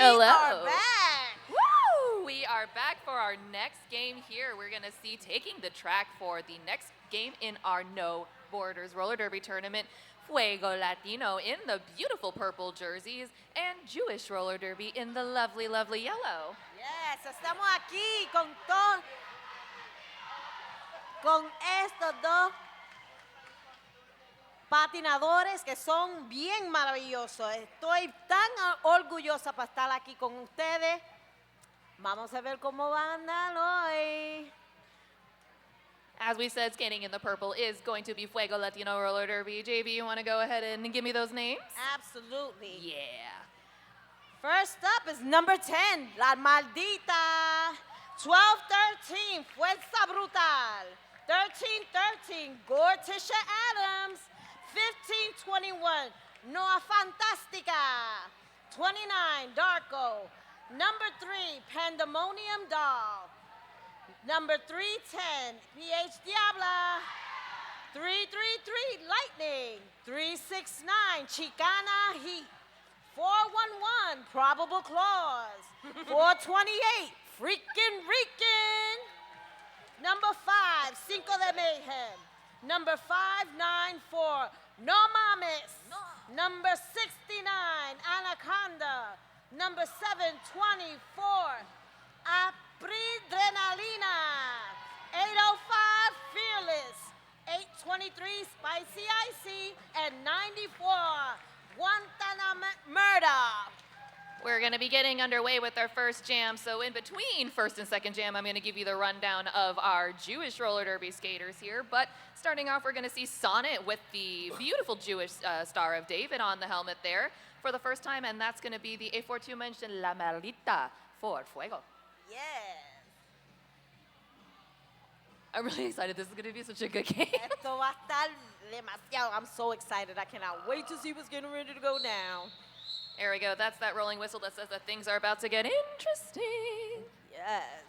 Hello. are back. Woo! We are back for our next game here. We're going to see taking the track for the next game in our No Borders roller derby tournament, Fuego Latino in the beautiful purple jerseys and Jewish roller derby in the lovely, lovely yellow. Yes, estamos aquí con estos dos patinadores que son bien maravillosos. Estoy tan orgullosa para estar aquí con ustedes. Vamos a ver cómo van a andar hoy. As we said, skating in the purple is going to be Fuego Latino roller derby. JB, you want to go ahead and give me those names? Absolutely. Yeah. First up is number 10, La Maldita. 12-13, Fuerza Brutal. 13-13, Gortisha Adams. 15-21, Noa Fantastica. 29, Darko. Number 3, Pandemonium Doll. Number 310, PH Diabla. 333, Lightning. 369, Chicana Heat. 411, Probable Clause. 428, Freakin' Reekin'. Number 5, Cinco de Mayhem. Number 594, No Mames. No. Number 69, Anaconda. Number 724, Apridrenalina. 805, Fearless. 823, Spicy Icy. And 94, Guantanamo Murder. We're going to be getting underway with our first jam. So in between first and second jam, I'm going to give you the rundown of our Jewish roller derby skaters here. But starting off, we're going to see Sonnet with the beautiful Jewish Star of David on the helmet there for the first time. And that's going to be the A42 mentioned La Maldita for Fuego. Yes. I'm really excited. This is going to be such a good game. Esto va a estar demasiado. I'm so excited. I cannot wait to see what's getting ready to go down. There we go. That's that rolling whistle that says that things are about to get interesting. Yes.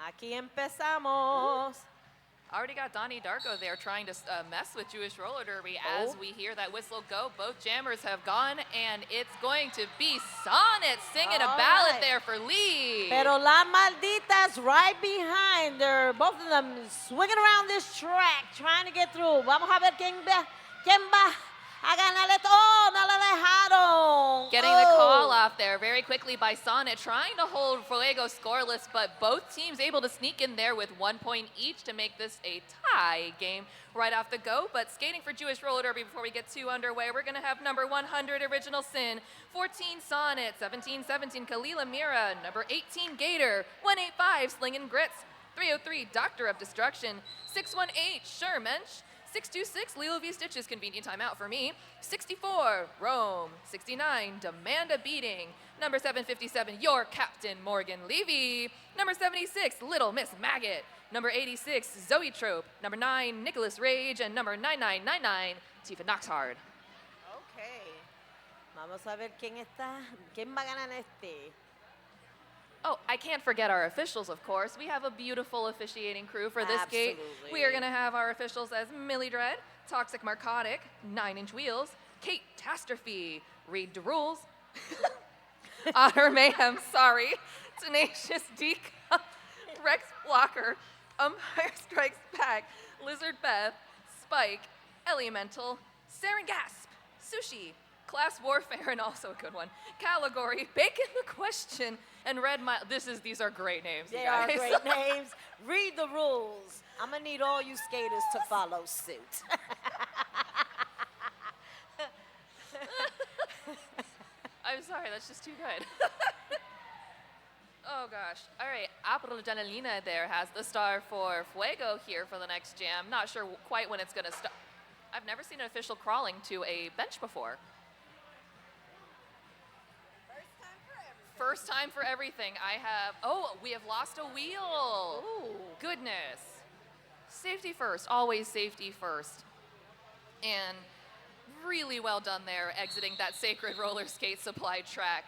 Aquí empezamos. Already got Donnie Darko there trying to mess with Jewish roller derby as we hear that whistle go. Both jammers have gone, and it's going to be Sonnet singing a ballad there for Lee. Pero La Maldita's right behind her. Both of them swinging around this track, trying to get through. Vamos a ver quién va a ganarle todo. No le dejaron. Getting the call off there very quickly by Sonnet, trying to hold Fuego scoreless, but both teams able to sneak in there with 1 point each to make this a tie game right off the go. But skating for Jewish roller derby before we get too underway, we're going to have number 100, Original Sin, 14, Sonnet, 17, Kalila Mira, number 18, Gator, 185, Slingin' Grits, 303, Doctor of Destruction, 618, Shermensch, 626, Lilo V Stitches, convenient timeout for me. 64, Rome. 69, Demand a Beating. Number 757, your Captain Morgan Levy. Number 76, Little Miss Maggot. Number 86, Zoe Trope. Number 9, Nicholas Rage. And number 9999, Tifa Knoxhard. Okay. Vamos a ver quién va a ganar este. Oh, I can't forget our officials, of course. We have a beautiful officiating crew for this gate. We are going to have our officials as Millie Dread, Toxic Narcotic, 9-Inch Wheels, Kate Tastrophe, Read the Rules, Otter Mayhem, sorry, Tenacious D Cup, Rex Blocker, Umpire Strikes Back, Lizard Beth, Spike, Elemental, Saren Gasp, Sushi, Class Warfare, and also a good one, Category, Bacon the Question, and Red Mile. These are great names, you guys. They are great names. Read the rules. I'm going to need all you skaters to follow suit. I'm sorry, that's just too good. Oh gosh. All right, Aprodrenalina there has the star for Fuego here for the next jam. Not sure quite when it's going to start. I've never seen an official crawling to a bench before. First time for everything. We have lost a wheel. Ooh. Goodness. Safety first, always safety first. And really well done there, exiting that sacred roller skate supply track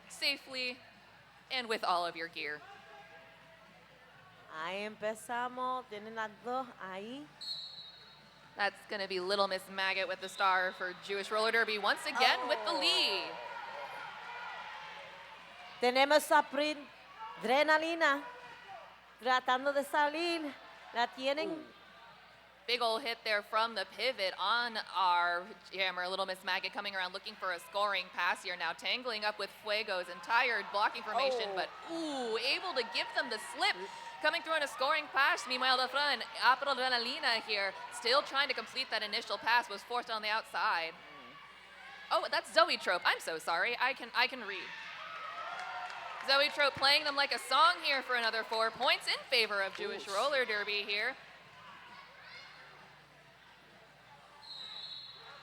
safely and with all of your gear. Ahí empezamos. Tienen las dos ahí. That's going to be Little Miss Maggot with the star for Jewish roller derby once again with the lead. Tenemos a Adrenalina tratando de salir. La tienen. Big ol' hit there from the pivot on our jammer. Little Miss Maggot coming around looking for a scoring pass here now, tangling up with Fuego's entire blocking formation, but able to give them the slip. Coming through on a scoring pass. Meanwhile, the front, Adrenalina here, still trying to complete that initial pass, was forced on the outside. Oh, that's Zoe Trope. I'm so sorry. I can read. Zoe Trope playing them like a song here for another 4 points in favor of Jewish Roller Derby here.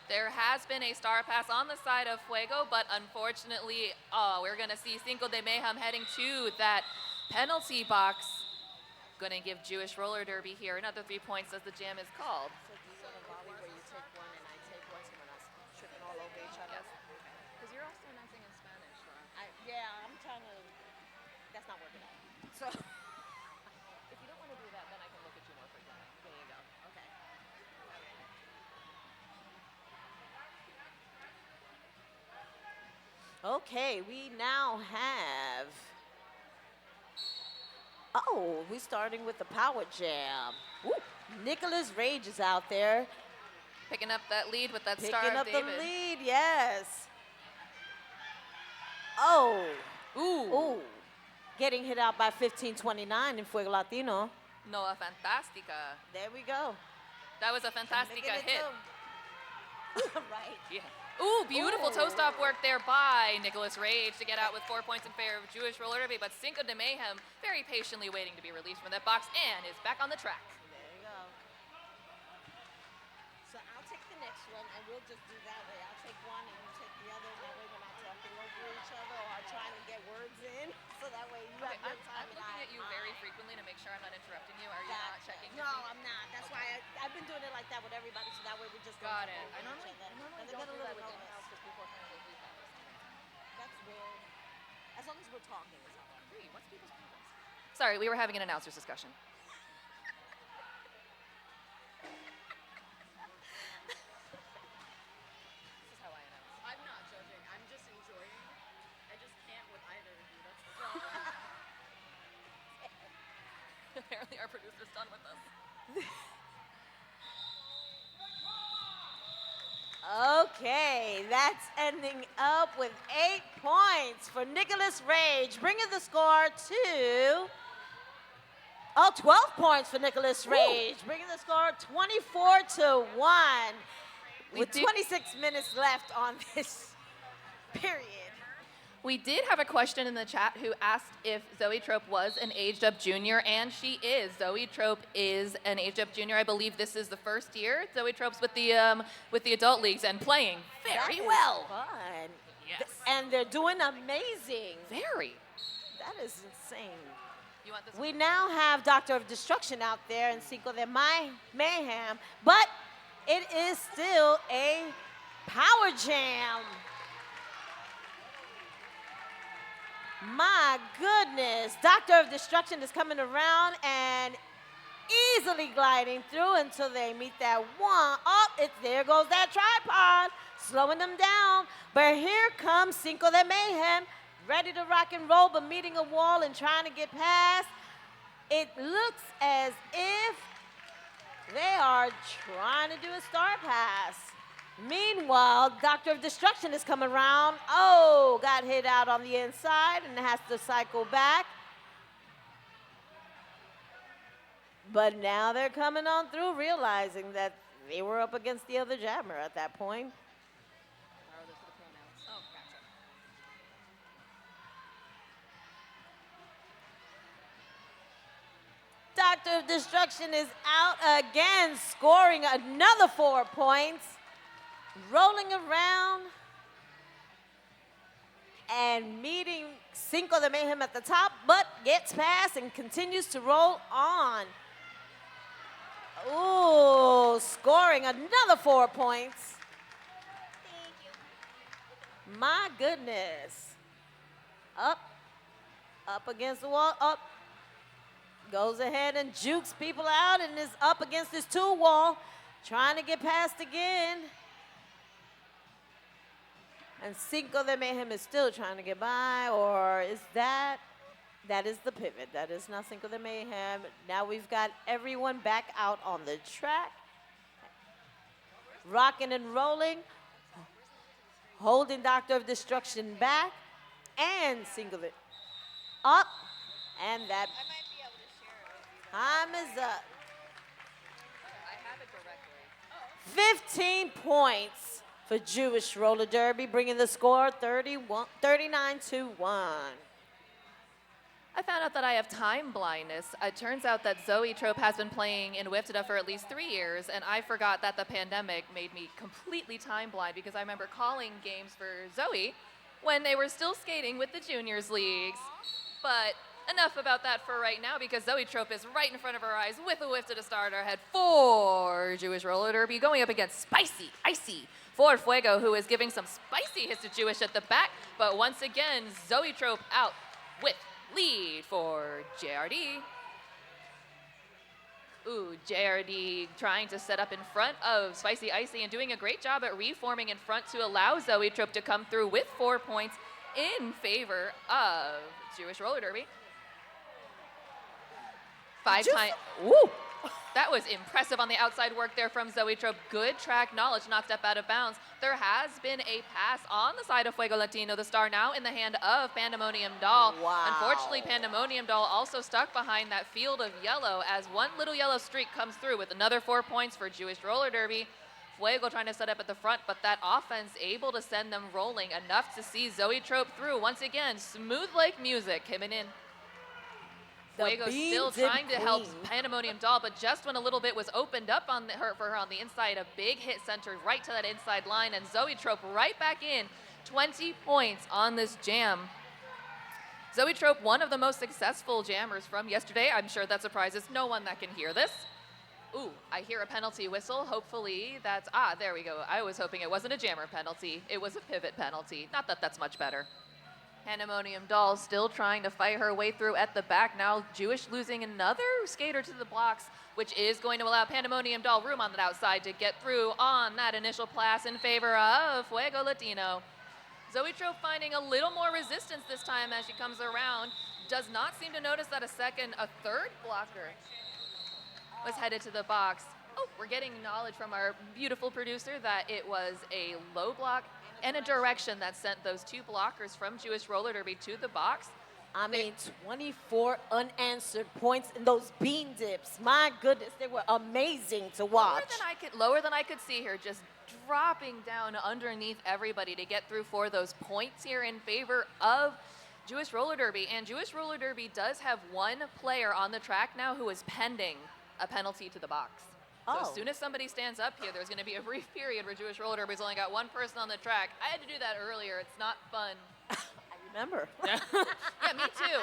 There has been a star pass on the side of Fuego, but unfortunately, we're going to see Cinco de Mayhem heading to that penalty box. Going to give Jewish Roller Derby here another 3 points as the jam is called. So do you want a volley where you take one and I take one, so we're not tripping all over each other? Yes. Because you're also announcing in Spanish, Laura. Yeah, I'm trying to. That's not working out. So. If you don't want to do that, then I can look at you more frequently. There you go. Okay. Okay, we now have. Oh, we're starting with the power jam. Woo. Nicholas Rage is out there. Picking up that lead with that Picking star of up David. the lead, yes. Oh. Ooh. Getting hit out by 15-29 in Fuego Latino. Noah Fantastica. There we go. That was a Fantastica hit. Right. Yeah. Ooh, beautiful Ooh. toe stop work there by Nicholas Rage to get out with 4 points in favor of Jewish Roller Derby, but Cinco de Mayhem very patiently waiting to be released from that box and is back on the track. There you go. So I'll take the next one, and we'll just do that way. I'll take one, and you take the other. That way we're not talking over each other or trying to get words in. So that way you Okay, have I'm your time and looking I at you very frequently to make sure I'm not interrupting you. Are you not checking? No, I'm not. That's why I've been doing it like that with everybody, so that way we just Got don't it. talk I over normally each other. don't And do they get a that little with nervous. in-house because people are trying to leave that or something. That's weird. As long as we're talking, it's all right. Hey, what's people's problems? Sorry, we were having an announcers discussion. This is how I announce. I'm not judging. I'm just enjoying. I just can't with either of you. That's the problem. Apparently our producer's done with us. Okay, that's ending up with 8 points for Nicholas Rage, bringing the score to 12 points for Nicholas Rage, bringing the score 24-1 with 26 minutes left on this period. We did have a question in the chat who asked if Zoe Trope was an aged-up junior, and she is. Zoe Trope is an aged-up junior. I believe this is the first year Zoe Trope's with the adult leagues and playing very well. Fun. Yes. And they're doing amazing. Very. That is insane. You want this? We now have Doctor of Destruction out there in Cinco de Mayhem, but it is still a power jam. My goodness. Doctor of Destruction is coming around and easily gliding through until they meet that one. Oh, there goes that tripod, slowing them down. But here comes Cinco de Mayhem, ready to rock and roll, but meeting a wall and trying to get past. It looks as if they are trying to do a star pass. Meanwhile, Doctor of Destruction is coming around. Oh, got hit out on the inside and has to cycle back. But now they're coming on through, realizing that they were up against the other jammer at that point. Borrow this for the pronouns. Oh, gotcha. Doctor of Destruction is out again, scoring another 4 points. Rolling around and meeting Cinco de Mayhem at the top, but gets past and continues to roll on. Ooh, scoring another 4 points. My goodness. Up against the wall, up. Goes ahead and jukes people out and is up against this 2 wall, trying to get past again. And Cinco de Mayhem is still trying to get by, or is that? That is the pivot. That is not Cinco de Mayhem. Now we've got everyone back out on the track. Rocking and rolling. Holding Doctor of Destruction back. And Cinco de up. And that I might be able to share it with you. time is up. I have it directly. 15 points for Jewish Roller Derby, bringing the score 39-1. I found out that I have time blindness. It turns out that Zoe Trope has been playing in WIFTDA for at least 3 years, and I forgot that the pandemic made me completely time blind because I remember calling games for Zoe when they were still skating with the juniors leagues. But enough about that for right now because Zoe Trope is right in front of our eyes with a WIFTDA starter head for Jewish Roller Derby going up against Spicy, Icy, for Fuego, who is giving some spicy hits to Jewish at the back. But once again, Zoe Trope out with lead for JRD. Ooh, JRD trying to set up in front of Spicy Icy and doing a great job at reforming in front to allow Zoe Trope to come through with 4 points in favor of Jewish Roller Derby. Ooh, that was impressive on the outside work there from Zoe Trope. Good track knowledge, not step out of bounds. There has been a pass on the side of Fuego Latino, the star now in the hand of Pandemonium Doll. Wow. Unfortunately, Pandemonium Doll also stuck behind that field of yellow as one little yellow streak comes through with another 4 points for Jewish Roller Derby. Fuego trying to set up at the front, but that offense able to send them rolling enough to see Zoe Trope through. Once again, smooth like music coming in. Fuego still trying to help Pandemonium Doll, but just when a little bit was opened up on for her on the inside, a big hit centered right to that inside line, and Zoe Trope right back in, 20 points on this jam. Zoe Trope, one of the most successful jammers from yesterday. I'm sure that surprises no one that can hear this. Ooh, I hear a penalty whistle. Hopefully that's, there we go. I was hoping it wasn't a jammer penalty. It was a pivot penalty. Not that that's much better. Pandemonium Doll still trying to fight her way through at the back. Now Jewish losing another skater to the blocks, which is going to allow Pandemonium Doll room on the outside to get through on that initial pass in favor of Fuego Latino. Zoe Trope finding a little more resistance this time as she comes around. Does not seem to notice that a third blocker was headed to the box. Oh, we're getting knowledge from our beautiful producer that it was a low block and a direction that sent those 2 blockers from Jewish Roller Derby to the box. I mean, 24 unanswered points in those bean dips. My goodness, they were amazing to watch. Lower than I could see here, just dropping down underneath everybody to get through for those points here in favor of Jewish Roller Derby. And Jewish Roller Derby does have one player on the track now who is pending a penalty to the box. So as soon as somebody stands up here, there's going to be a brief period where Jewish Roller Derby's only got one person on the track. I had to do that earlier. It's not fun. I remember. Yeah, me too.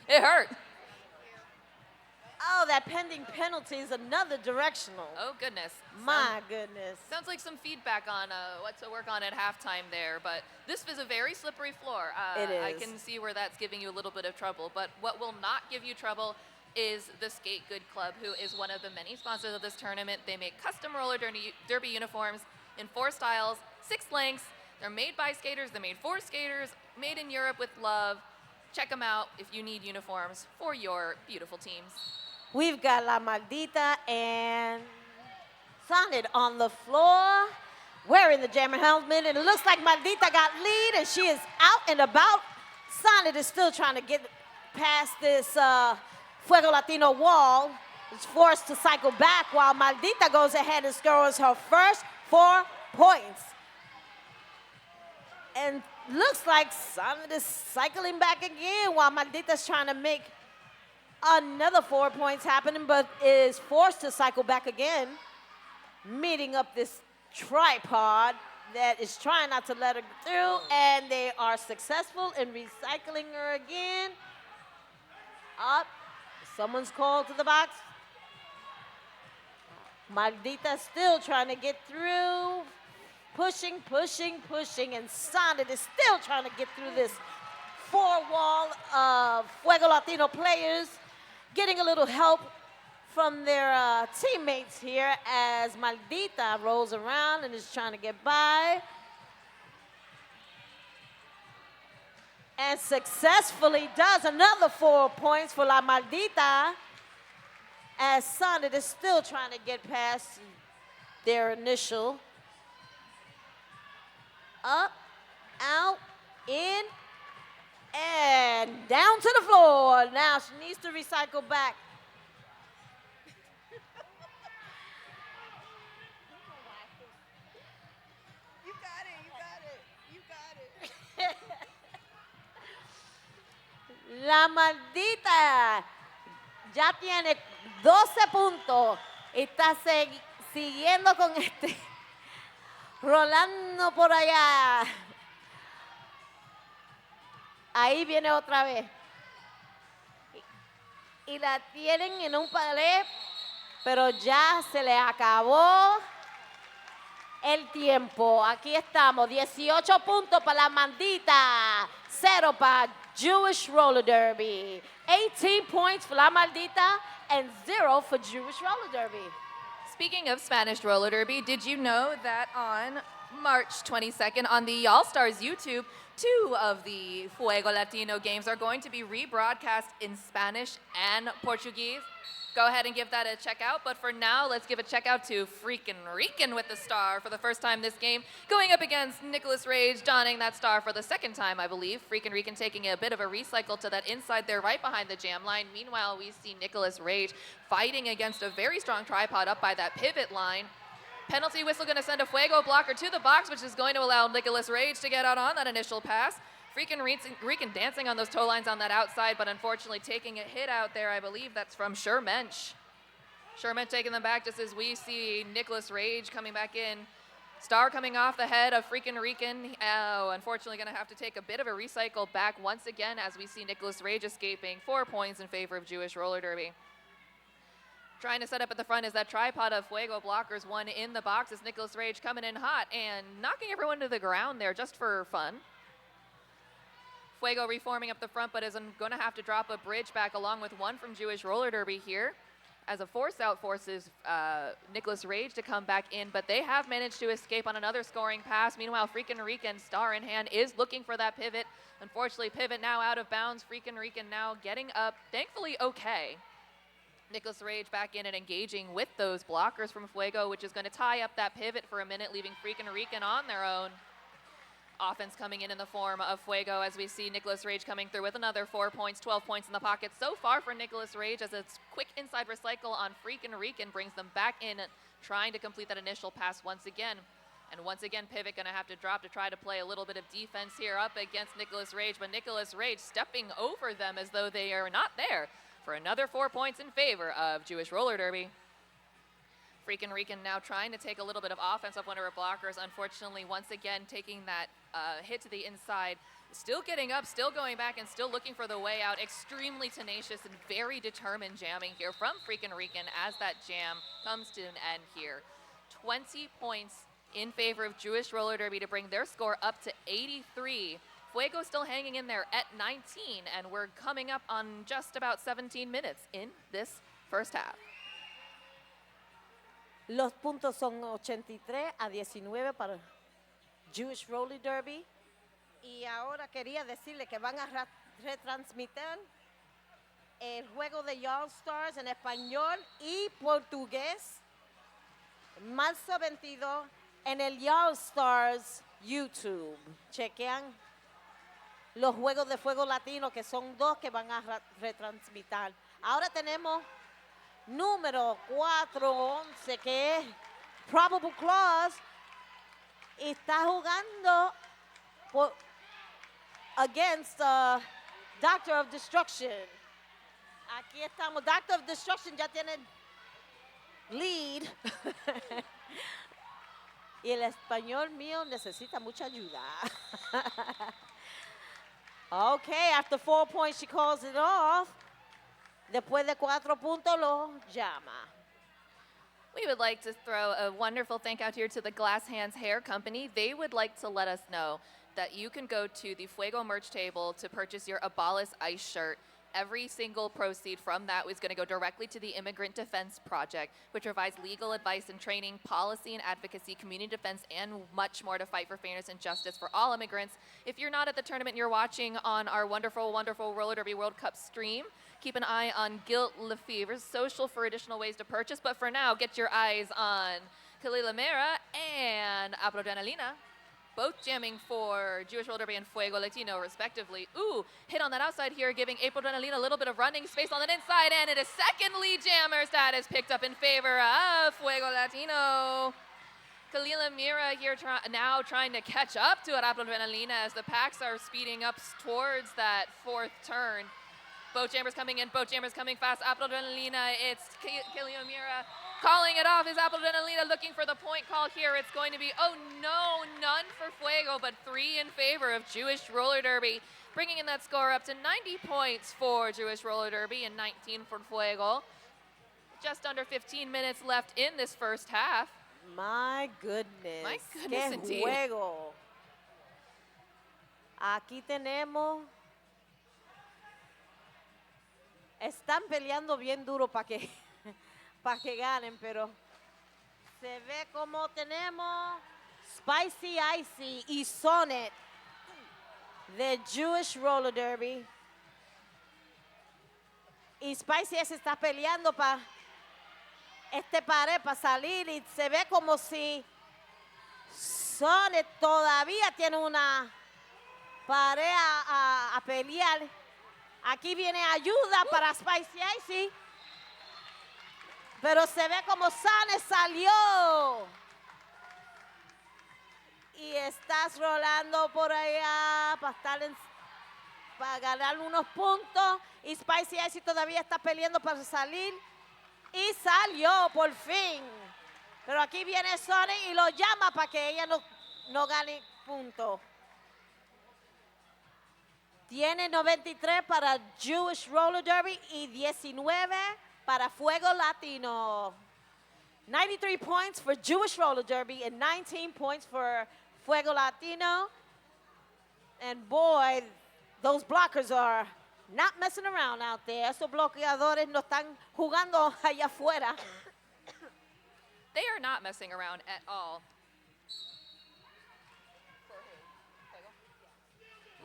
It hurt. Oh, that pending penalty is another directional. Oh, goodness. My goodness. Sounds like some feedback on what to work on at halftime there, but this is a very slippery floor. It is. I can see where that's giving you a little bit of trouble, but what will not give you trouble is the Skate Good Club, who is one of the many sponsors of this tournament. They make custom roller derby uniforms in 4 styles, 6 lengths. They're made by skaters. They're made for skaters, made in Europe with love. Check them out if you need uniforms for your beautiful teams. We've got La Maldita and Sonnet on the floor wearing the jammer helmet, and it looks like Maldita got lead, and she is out and about. Sonnet is still trying to get past this Fuego Latino wall. Is forced to cycle back while Maldita goes ahead and scores her first 4 points. And looks like Sonnet is cycling back again while Maldita's trying to make another 4 points happening, but is forced to cycle back again, meeting up this tripod that is trying not to let her through, and they are successful in recycling her again. Up. Someone's called to the box. Maldita still trying to get through. Pushing, and Sonnet is still trying to get through this 4-wall of Fuego Latino players, getting a little help from their teammates here as Maldita rolls around and is trying to get by. And successfully does another 4 points for La Maldita. As Sonnet is still trying to get past their initial. Up, out, in, and down to the floor. Now she needs to recycle back. You got it, you got it, you got it. La Maldita ya tiene 12 puntos. Está siguiendo con este. Rolando por allá. Ahí viene otra vez. Y la tienen en un palé, pero ya se le acabó el tiempo. Aquí estamos, 18 puntos para la Maldita, 0 para Jewish Roller Derby. 18 points for La Maldita and 0 for Jewish Roller Derby. Speaking of Spanish roller derby, did you know that on March 22nd on the All-Stars YouTube, 2 of the Fuego Latino games are going to be rebroadcast in Spanish and Portuguese? Go ahead and give that a check out. But for now, let's give a check out to Freakin' Rican with the star for the first time this game, going up against Nicholas Rage, donning that star for the second time, I believe. Freakin' Rican taking a bit of a recycle to that inside there right behind the jam line. Meanwhile, we see Nicholas Rage fighting against a very strong tripod up by that pivot line. Penalty whistle going to send a Fuego blocker to the box, which is going to allow Nicholas Rage to get out on that initial pass. Freakin' Rican dancing on those toe lines on that outside, but unfortunately taking a hit out there. I believe that's from Shermensch. Shermensch taking them back just as we see Nicholas Rage coming back in. Star coming off the head of Freakin' Rican. Oh, unfortunately going to have to take a bit of a recycle back once again as we see Nicholas Rage escaping 4 points in favor of Jewish Roller Derby. Trying to set up at the front is that tripod of Fuego blockers, one in the box as Nicholas Rage coming in hot and knocking everyone to the ground there just for fun. Fuego reforming up the front, but is going to have to drop a bridge back along with one from Jewish Roller Derby here. As a force out forces Nicholas Rage to come back in, but they have managed to escape on another scoring pass. Meanwhile, Freakin' Rican, star in hand, is looking for that pivot. Unfortunately, pivot now out of bounds. Freakin' Rican now getting up, thankfully okay. Nicholas Rage back in and engaging with those blockers from Fuego, which is going to tie up that pivot for a minute, leaving Freakin' Rican on their own. Offense coming in the form of Fuego as we see Nicholas Rage coming through with another 4 points, 12 points in the pocket so far for Nicholas Rage as it's quick inside recycle on Freakin' Rican brings them back in, trying to complete that initial pass once again. And once again, pivot going to have to drop to try to play a little bit of defense here up against Nicholas Rage, but Nicholas Rage stepping over them as though they are not there for another 4 points in favor of Jewish Roller Derby. Freakin' Rican now trying to take a little bit of offense off one of her blockers. Unfortunately, once again, taking that hit to the inside. Still getting up, still going back, and still looking for the way out. Extremely tenacious and very determined jamming here from Freakin' Rican as that jam comes to an end here. 20 points in favor of Jewish Roller Derby to bring their score up to 83. Fuego still hanging in there at 19, and we're coming up on just about 17 minutes in this first half. Los puntos son 83-19 para Jewish Roller Derby. Y ahora quería decirle que van a retransmitir el juego de All Stars en español y portugués marzo 22 en el All Stars YouTube. Chequean los juegos de Fuego Latino, que son 2 que van a retransmitir. Ahora tenemos número 411, que es Probable Clause, está jugando against Doctor of Destruction. Aquí estamos, Doctor of Destruction ya tiene lead. Y el español mío necesita mucha ayuda. Okay, after 4 points, she calls it off. Después de 4 puntos, lo llama. We would like to throw a wonderful thank out here to the Glass Hands Hair Company. They would like to let us know that you can go to the Fuego merch table to purchase your Abalis Ice shirt. Every single proceed from that was going to go directly to the Immigrant Defense Project, which provides legal advice and training, policy and advocacy, community defense, and much more to fight for fairness and justice for all immigrants. If you're not at the tournament, you're watching on our wonderful, wonderful Roller Derby World Cup stream. Keep an eye on Guilt Lefevre's social for additional ways to purchase. But for now, get your eyes on Kalila Mera and Aprodrenalina, both jamming for Jewish Roller Derby and Fuego Latino, respectively. Ooh, hit on that outside here, giving Aprodrenalina a little bit of running space on that inside, and it is second lead jammer status picked up in favor of Fuego Latino. Kalila Mira here now trying to catch up to Aprodrenalina as the packs are speeding up towards that fourth turn. Both jammers coming in, both jammers coming fast. Aprodrenalina, it's Kalila Mira calling it off. Is Aprodrenalina looking for the point call here? It's going to be, oh no, none for Fuego, but 3 in favor of Jewish Roller Derby, bringing in that score up to 90 points for Jewish Roller Derby and 19 for Fuego. Just under 15 minutes left in this first half. My goodness. My goodness, Qué indeed. juego. Aquí tenemos. Están peleando bien duro para que, que ganen, pero se ve como tenemos Spicy Icy y Sonnet de Jewish Roller Derby. Y Spicy Icy está peleando para pared para salir y se ve como si Sonnet todavía tiene una pared a pelear. Aquí viene ayuda para Spicy Icy. Pero se ve como Sonnet salió. Y estás rolando por allá para ganar unos puntos. Y Spicy Icy todavía está peleando para salir. Y salió por fin. Pero aquí viene Sonnet y lo llama para que ella no gane puntos. Tiene 93 para Jewish Roller Derby y 19 para Fuego Latino. 93 points for Jewish Roller Derby and 19 points for Fuego Latino. And boy, those blockers are not messing around out there. Esos bloqueadores no están jugando allá afuera. They are not messing around at all.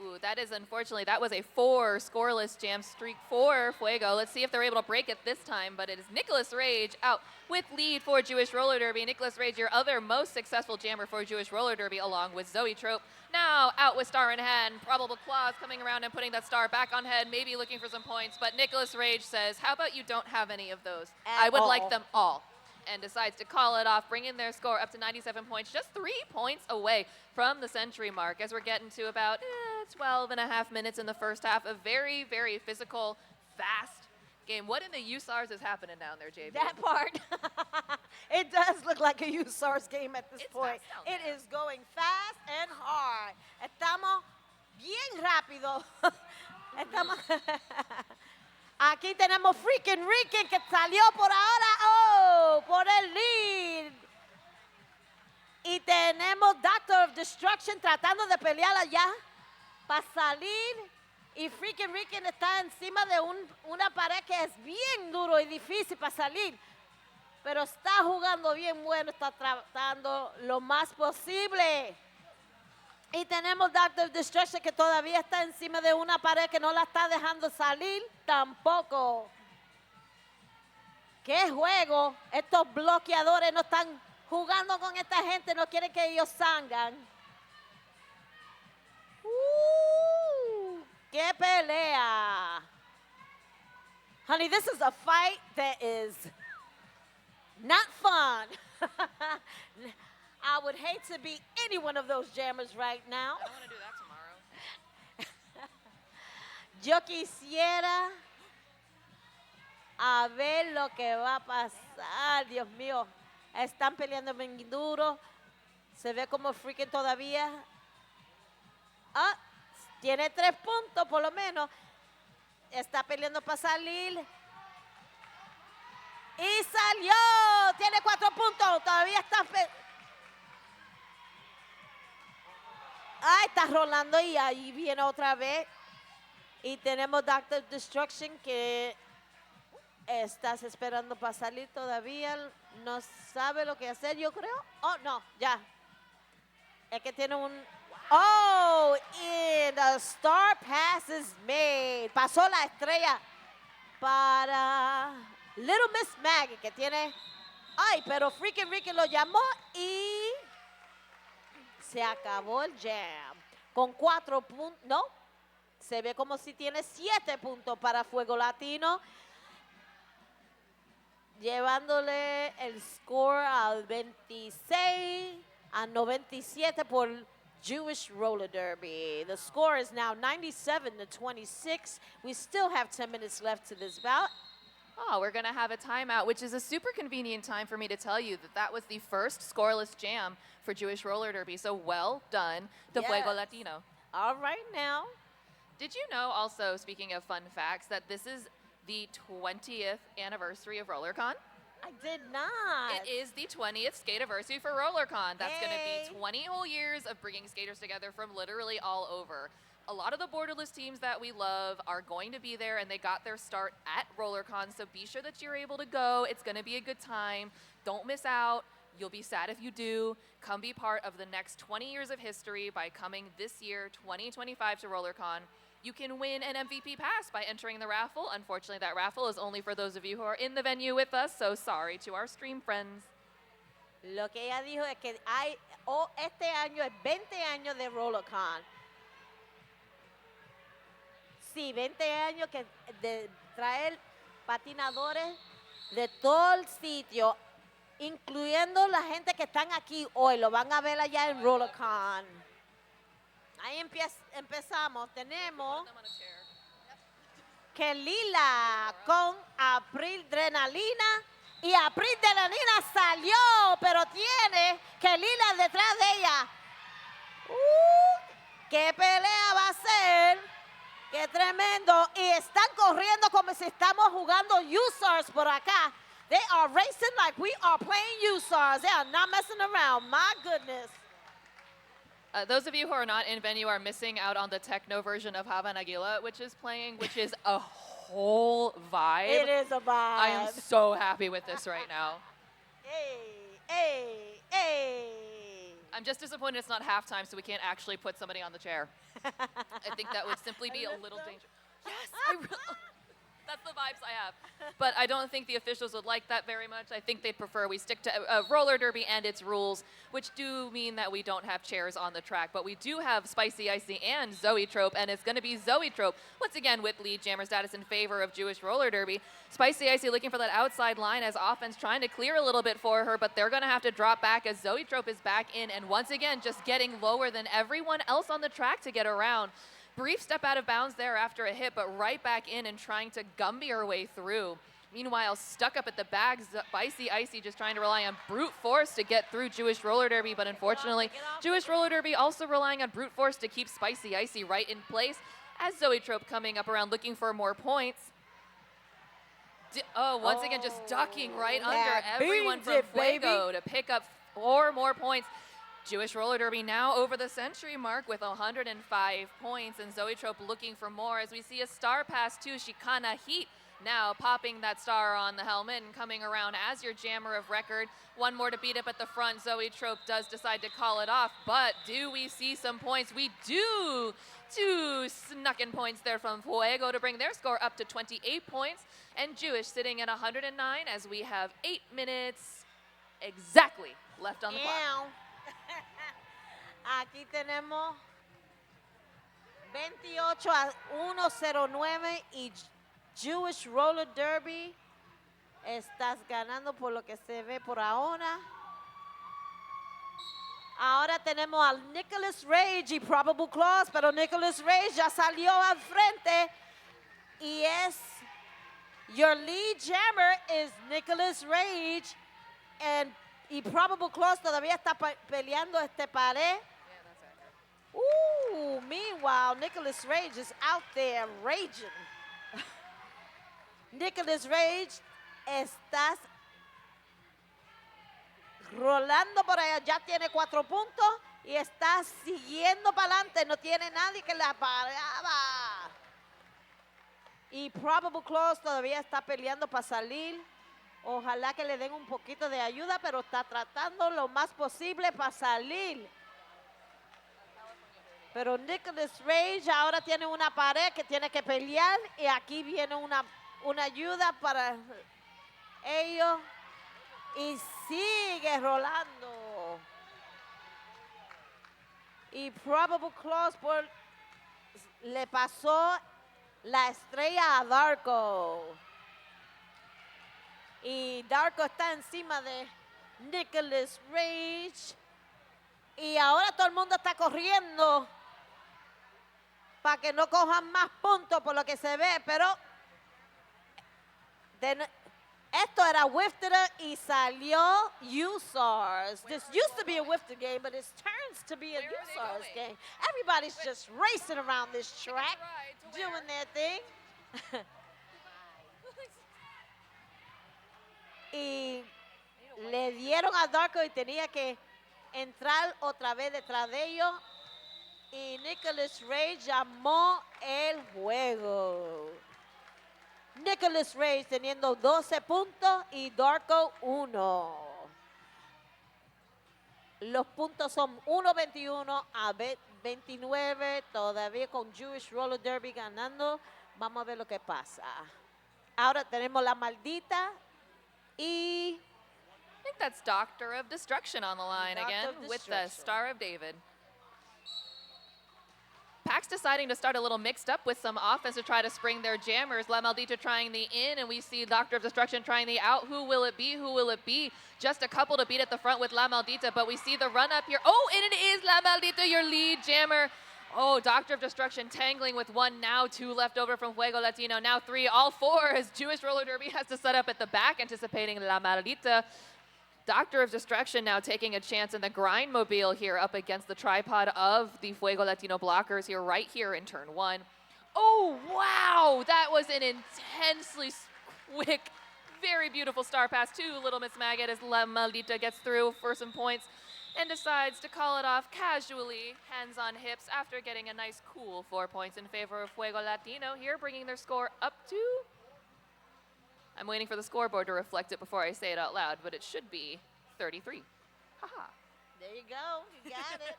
Ooh, that is unfortunately, that was a 4 scoreless jam streak for Fuego. Let's see if they're able to break it this time, but it is Nicholas Rage out with lead for Jewish Roller Derby. Nicholas Rage, your other most successful jammer for Jewish Roller Derby, along with Zoe Trope. Now out with star in hand. Probable Claws coming around and putting that star back on head, maybe looking for some points, but Nicholas Rage says, how about you don't have any of those? I would like them all. And decides to call it off, bringing their score up to 97 points, just 3 points away from the century mark as we're getting to about 12 and a half minutes in the first half. A very, very physical, fast game. What in the USARS is happening down there, JB? That part. It does look like a USARS game at this point. Fast down It there. is going fast and hard. Estamos bien rápido. Estamos Aquí tenemos Freaking Rican que salió por ahora, por el lead. Y tenemos Doctor of Destruction tratando de pelear allá para salir. Y Freaking Rican está encima de una pared que es bien duro y difícil para salir. Pero está jugando bien bueno, está tratando lo más posible. Y tenemos Doctor of Destruction que todavía está encima de una pared que no la está dejando salir tampoco. ¡Qué juego! Estos bloqueadores no están jugando con esta gente, no quieren que ellos salgan. ¡Qué pelea! Honey, this is a fight that is not fun. I would hate to be any one of those jammers right now. I want to do that tomorrow. Yo quisiera a ver lo que va a pasar. Dios mío, están peleando bien duro. Se ve como Freaking todavía. Ah, tiene 3 puntos por lo menos. Está peleando para salir. Y salió. Tiene 4 puntos. Todavía está... está rolando y ahí viene otra vez. Y tenemos Doctor Destruction que estás esperando para salir todavía. No sabe lo que hacer, yo creo. Oh, no, ya. Es que tiene un... Oh, and a star pass is made. Pasó la estrella para Little Miss Maggie, que tiene... Ay, pero Freaking Ricky lo llamó y se acabó el jam. Con 4 puntos, no, se ve como si tiene 7 puntos para Fuego Latino, llevándole el score al 26 a 97 por Jewish Roller Derby. The score is now 97-26. We still have 10 minutes left to this bout. Oh, we're going to have a timeout, which is a super convenient time for me to tell you that that was the first scoreless jam for Jewish Roller Derby. So well done to Fuego Yes. Latino. All right now. Did you know also, speaking of fun facts, that this is the 20th anniversary of RollerCon? I did not. It is the 20th skate-anniversary for RollerCon. That's going to Yay. be 20 whole years of bringing skaters together from literally all over. A lot of the borderless teams that we love are going to be there, and they got their start at RollerCon, so be sure that you're able to go. It's going to be a good time. Don't miss out. You'll be sad if you do. Come be part of the next 20 years of history by coming this year, 2025, to RollerCon. You can win an MVP pass by entering the raffle. Unfortunately, that raffle is only for those of you who are in the venue with us, so sorry to our stream friends. Lo que ella dijo es que este año es 20 años de RollerCon. Sí, 20 años que de traer patinadores de todo el sitio, incluyendo la gente que están aquí hoy. Lo van a ver allá en RollerCon. Ahí empezamos. Tenemos que Lila con April Adrenalina. Y April Adrenalina salió, pero tiene que Lila detrás de ella. ¿Qué pelea va a ser? ¡Qué tremendo! Y están corriendo como si estamos jugando USARs por acá. They are racing like we are playing USARs. They are not messing around. My goodness. Those of you who are not in venue are missing out on the techno version of Hava Nagila, which is playing, which is a whole vibe. It is a vibe. I am so happy with this right now. Hey. I'm just disappointed it's not halftime, so we can't actually put somebody on the chair. I think that would simply be a little dangerous. Yes, that's the vibes I have. But I don't think the officials would like that very much. I think they'd prefer we stick to roller derby and its rules, which do mean that we don't have chairs on the track. But we do have Spicy Icy and Zoetrope, and it's going to be Zoetrope, once again with lead jammer status in favor of Jewish roller derby. Spicy Icy looking for that outside line as offense trying to clear a little bit for her, but they're going to have to drop back as Zoetrope is back in, and once again just getting lower than everyone else on the track to get around. Brief step out of bounds there after a hit, but right back in and trying to Gumby her way through. Meanwhile, stuck up at the back, Spicy Icy just trying to rely on brute force to get through Jewish Roller Derby, but unfortunately, Jewish Roller Derby also relying on brute force to keep Spicy Icy right in place as Zoetrope coming up around looking for more points. Once again, just ducking right under everyone from Fuego to pick up 4 more points. Jewish Roller Derby now over the century mark with 105 points, and Zoetrope looking for more as we see a star pass to Shikana Heat now popping that star on the helmet and coming around as your jammer of record. One more to beat up at the front. Zoetrope does decide to call it off, but do we see some points? We do. 2 snuck-in points there from Fuego to bring their score up to 28 points, and Jewish sitting at 109 as we have 8 minutes exactly left on the clock. Aquí tenemos 28-109 y Jewish Roller Derby. Estás ganando por lo que se ve por ahora. Ahora tenemos al Nicholas Rage y Probable Clause, pero Nicholas Rage ya salió al frente y es your lead jammer is Nicholas Rage y Probable Clause todavía está peleando este pared. Meanwhile, Nicholas Rage is out there raging. Nicholas Rage, estás rolando por allá, ya tiene 4 puntos y está siguiendo para adelante, no tiene nadie que la paraba. Y Probable Close todavía está peleando para salir. Ojalá que le den un poquito de ayuda, pero está tratando lo más posible para salir. Pero Nicholas Rage ahora tiene una pared que tiene que pelear y aquí viene una ayuda para ellos. Y sigue rolando. Y Probable Close le pasó la estrella a Darko. Y Darko está encima de Nicholas Rage. Y ahora todo el mundo está corriendo para que no cojan más puntos por lo que se ve. Pero esto era Wifted y salió USARS. This used to be a Wifted game, but it turns to be a Where are they USARS going? game. Everybody's just racing around this Tickets track, a ride to where? doing their thing. Y le dieron a Darko y tenía que entrar otra vez detrás de ellos. Y Nicholas Rage llamó el juego. Nicholas Rage teniendo 12 puntos y Darko 1. Los puntos son 1-21 a 29, todavía con Jewish Roller Derby ganando. Vamos a ver lo que pasa. Ahora tenemos la maldita y I think that's Doctor of Destruction on the line Doctor again of with the Destruction. Star of David. Pack's deciding to start a little mixed up with some offense to try to spring their jammers. La Maldita trying the in, and we see Doctor of Destruction trying the out. Who will it be? Who will it be? Just a couple to beat at the front with La Maldita, but we see the run up here. Oh, and it is La Maldita, your lead jammer. Oh, Doctor of Destruction tangling with one now, 2 left over from Fuego Latino, now 3, all 4 as Jewish Roller Derby has to set up at the back, anticipating La Maldita. Doctor of Destruction now taking a chance in the grind mobile here up against the tripod of the Fuego Latino blockers here, right here in turn 1. Oh, wow, that was an intensely quick, very beautiful star pass to Little Miss Maggot as La Maldita gets through for some points and decides to call it off casually, hands on hips, after getting a nice cool 4 points in favor of Fuego Latino here, bringing their score up to... I'm waiting for the scoreboard to reflect it before I say it out loud, but it should be 33. Haha. there you go, you got it.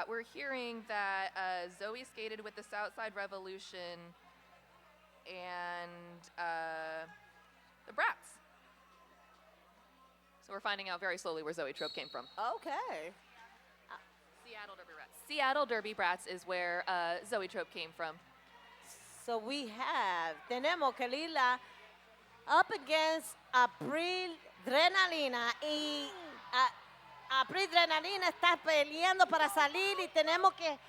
We're hearing that Zoe skated with the Southside Revolution and the Brats. So we're finding out very slowly where Zoe Trope came from. Okay. Seattle Derby Brats. Seattle Derby Brats is where Zoe Trope came from. So tenemos que Lila up against April Drenalina y April Drenalina está peleando para salir y tenemos que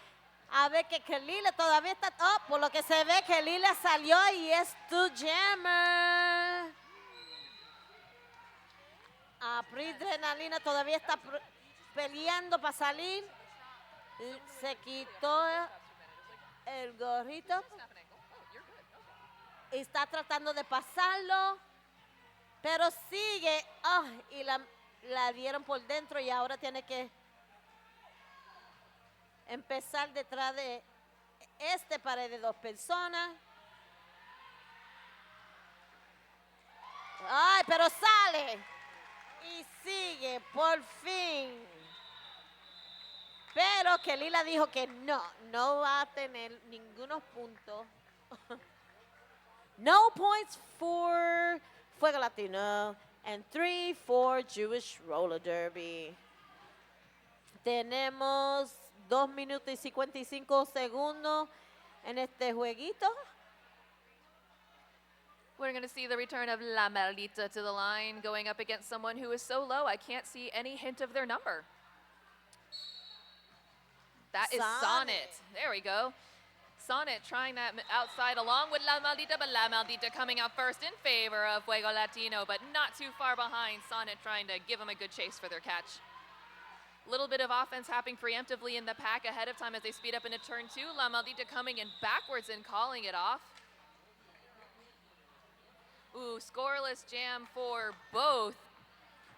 a ver que Kelila todavía está, por lo que se ve Kelila salió y es tu jammer. April Drenalina todavía está peleando para salir. Se quitó el gorrito. Está tratando de pasarlo, pero sigue. Y la dieron por dentro y ahora tiene que empezar detrás de pared de 2 personas. Ay, pero sale y sigue por fin. Pero que Lila dijo que no va a tener ningunos puntos. No points for Fuego Latino and 3 for Jewish Roller Derby. Tenemos 2 minutos y 55 segundos en este jueguito. We're going to see the return of La Maldita to the line, going up against someone who is so low I can't see any hint of their number. That is Sonnet. There we go. Sonnet trying that outside along with La Maldita, but La Maldita coming out first in favor of Fuego Latino, but not too far behind. Sonnet trying to give them a good chase for their catch. Little bit of offense happening preemptively in the pack ahead of time as they speed up into turn 2. La Maldita coming in backwards and calling it off. Ooh, scoreless jam for both.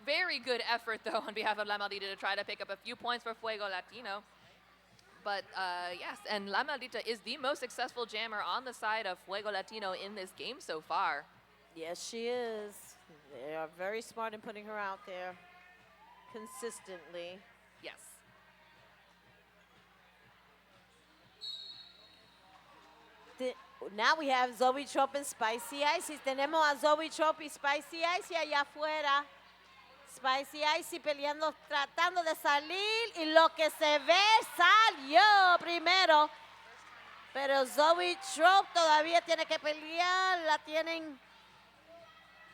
Very good effort, though, on behalf of La Maldita to try to pick up a few points for Fuego Latino. But yes, and La Maldita is the most successful jammer on the side of Fuego Latino in this game so far. Yes, she is. They are very smart in putting her out there consistently. Yes. Now we have Zoe Trop and Spicy Icy. Tenemos a Zoe Trop y Spicy Icy allá afuera. Spicy Icy peleando, tratando de salir y lo que se ve salió primero. Pero Zoe Trop todavía tiene que pelear, la tienen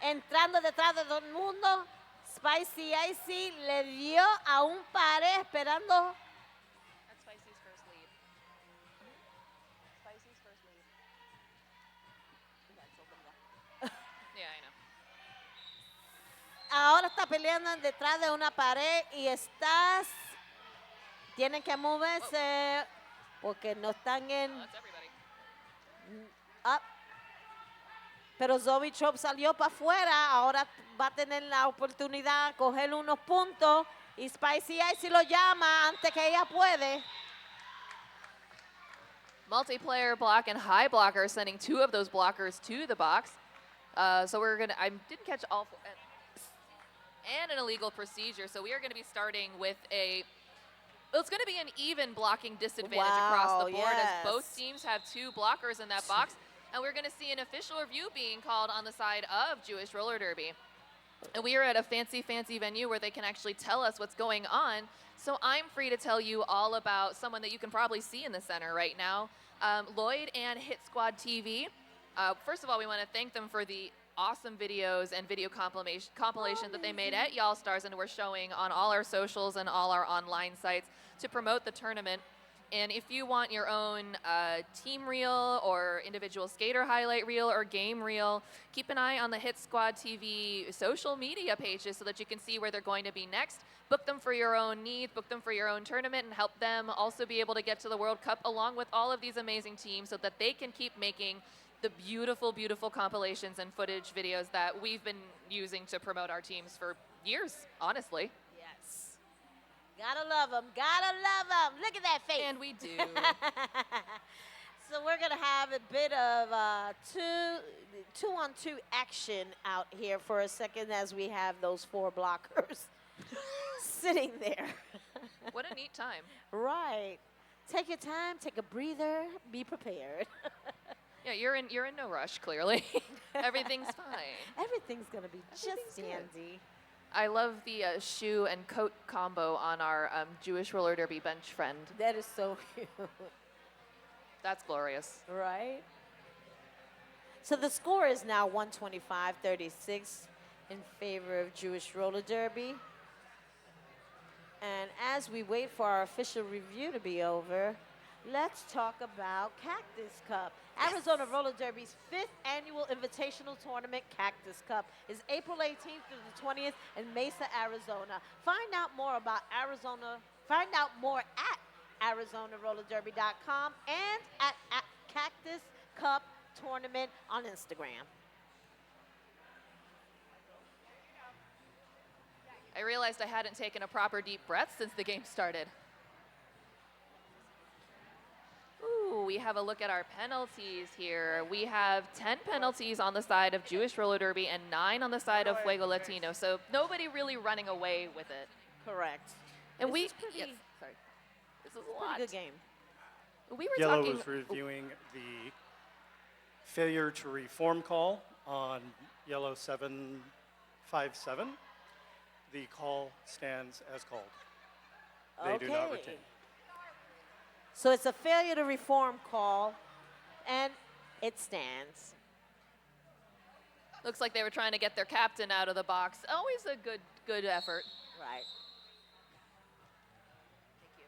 entrando detrás de todo el mundo. Spicy Icy le dio a un pared esperando. That's Spicy's first lead. Spicy's first lead. Yeah, I know. Ahora está peleando detrás de una pared y tienen que moverse porque no están en That's everybody. up. Pero Zoe Trop salió para afuera, ahora va a tener la oportunidad de coger unos puntos y Spicy Icy lo llama antes que ella puede. Multiplayer block and high blocker sending 2 of those blockers to the box. So we're gonna, I didn't catch all four, and an illegal procedure. So we are gonna be starting with it's gonna be an even blocking disadvantage across the board as both yes. teams have 2 blockers in that box. And we're gonna see an official review being called on the side of Jewish Roller Derby. And we are at a fancy, fancy venue where they can actually tell us what's going on. So I'm free to tell you all about someone that you can probably see in the center right now, Lloyd and Hit Squad TV. First of all, we want to thank them for the awesome videos and video compilation that they made at Y'all Stars and we're showing on all our socials and all our online sites to promote the tournament. And if you want your own team reel or individual skater highlight reel or game reel, keep an eye on the Hit Squad TV social media pages so that you can see where they're going to be next. Book them for your own needs, book them for your own tournament, and help them also be able to get to the World Cup along with all of these amazing teams so that they can keep making the beautiful, beautiful compilations and footage videos that we've been using to promote our teams for years, honestly. Yes. Gotta love them. Gotta love them. Look at that face. And we do. So we're going to have a bit of two-on-2 action out here for a second as we have those 4 blockers sitting there. What a neat time. Right. Take your time, take a breather, be prepared. Yeah, you're in no rush, clearly. Everything's fine. Everything's going to be just Everything's good. dandy. I love the shoe and coat combo on our Jewish roller derby bench friend. That is so cute. That's glorious. Right? So the score is now 125-36 in favor of Jewish roller derby. And as we wait for our official review to be over, let's talk about Cactus Cup. Arizona Roller Derby's 5th annual invitational tournament, Cactus Cup, is April 18th through the 20th in Mesa, Arizona. Find out more about find out more at ArizonaRollerDerby.com and at Cactus Cup Tournament on Instagram. I realized I hadn't taken a proper deep breath since the game started. Ooh, we have a look at our penalties here. We have 10 penalties on the side of Jewish Roller Derby and 9 on the side of Fuego Latino. So nobody really running away with it. Correct. And This is pretty- yes, sorry. This is a Pretty lot. good game. We were Yellow talking. was reviewing the failure to reform call on Yellow 757. The call stands as called. They do not retain. So it's a failure to reform call, and it stands. Looks like they were trying to get their captain out of the box. Always a good effort. Right. Thank you.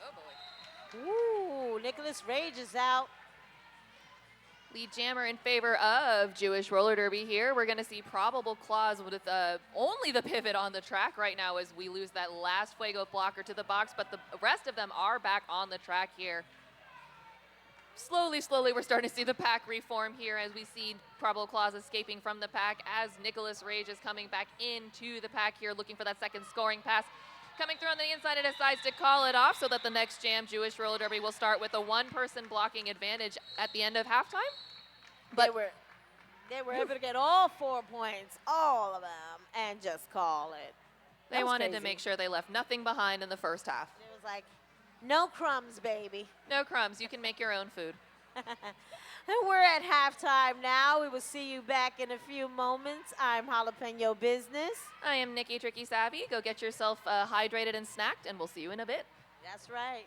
Oh boy. Ooh, Nicholas Rage is out. Lead jammer in favor of Jewish Roller Derby here. We're going to see probable clause with only the pivot on the track right now as we lose that last Fuego blocker to the box, but the rest of them are back on the track here. Slowly, we're starting to see the pack reform here as we see Probable Claus escaping from the pack as Nicholas Rage is coming back into the pack here looking for that second scoring pass. Coming through on the inside, it decides to call it off so that the next Jam Jewish Roller Derby will start with a one-person blocking advantage at the end of halftime. But they were able to get all 4 points, all of them, and just call it. They wanted to make sure they left nothing behind in the first half. It was like, no crumbs, baby. No crumbs. You can make your own food. And we're at halftime now. We will see you back in a few moments. I'm Jalapeno Business. I am Nikki Tricky Savvy. Go get yourself hydrated and snacked, and we'll see you in a bit. That's right.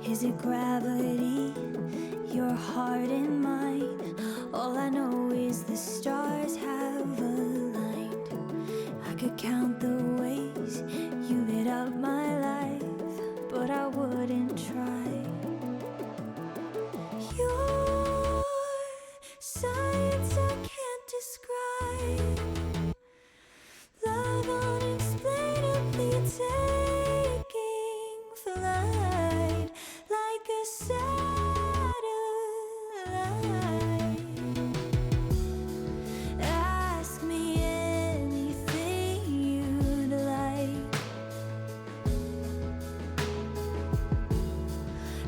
Is it gravity, your heart and mine? All I know is the stars have aligned. I could count the ways you lit up my life, but I wouldn't try. Your science I can't describe. Love unexplainably taking flight like a satellite. Ask me anything you'd like.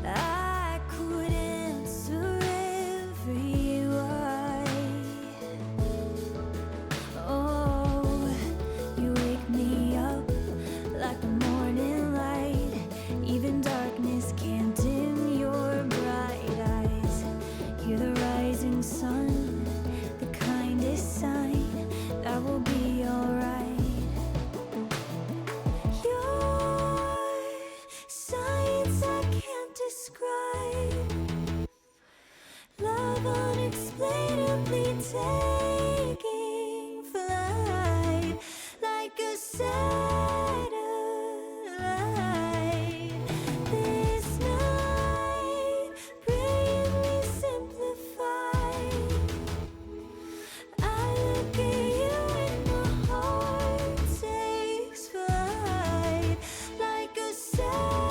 I could answer every why. Oh, you wake me up like the morning light. Even darkness can't dim your bright eyes. You're the rising sun, the kindest sign that we'll be alright. Your science I can't describe. Love unexplainably taking flight like a satellite. This night, brilliantly simplified. I look at you and my heart takes flight like a satellite.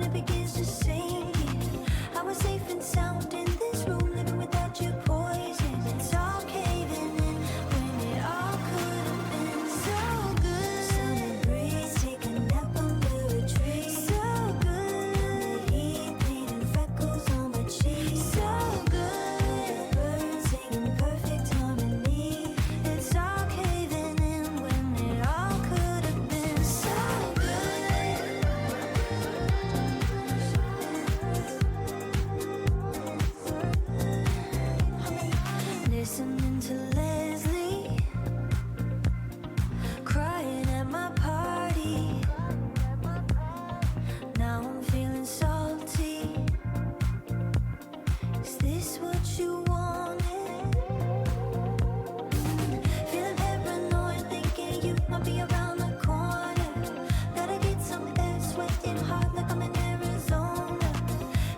when it begins to sink in. I was safe and sound in this room, living without your poison. It's all caving in when it all could have been so good. Summer breeze, take a nap under a tree. So good, heat painting freckles on my cheeks. So good, birds singing perfect harmony. It's all caving in when it all could have been so good. Listening to Leslie crying at my party. Now I'm feeling salty. Is this what you wanted? Feeling paranoid, thinking you might be around the corner. Gotta get some air, sweating hard like I'm in Arizona.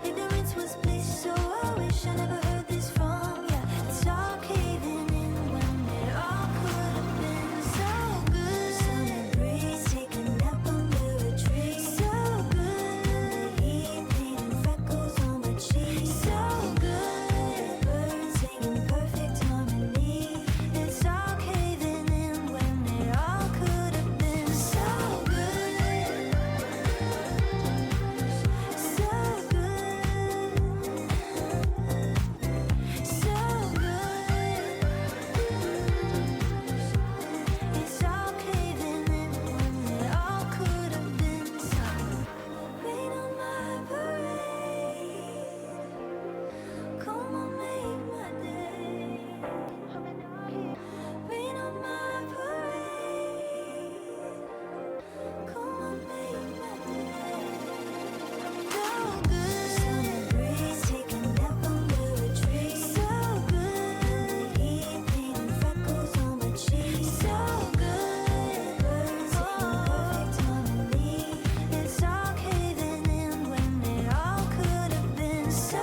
Ignorance was bliss, so I wish I never heard this from ya. It's all caving in when it all could have been so good. Summer breeze, take a nap under a tree. So good, heat painting freckles on my cheeks. So good, birds singing perfect harmony. It's all caving in when it all could have been so good. So good. So good. It's all caving in when it all could have been so. Rain on my parade. Come on, make my day. Rain on my parade. Come on, make my day. So good. Summer breeze, take a nap under a tree. So good, heat painting freckles on my cheeks. So good, birds singing perfect harmony. It's all caving in when it all could have been so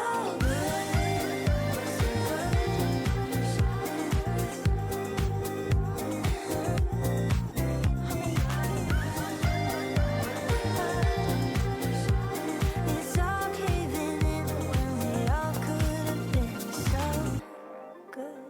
It's all caving in when it all could have been so good.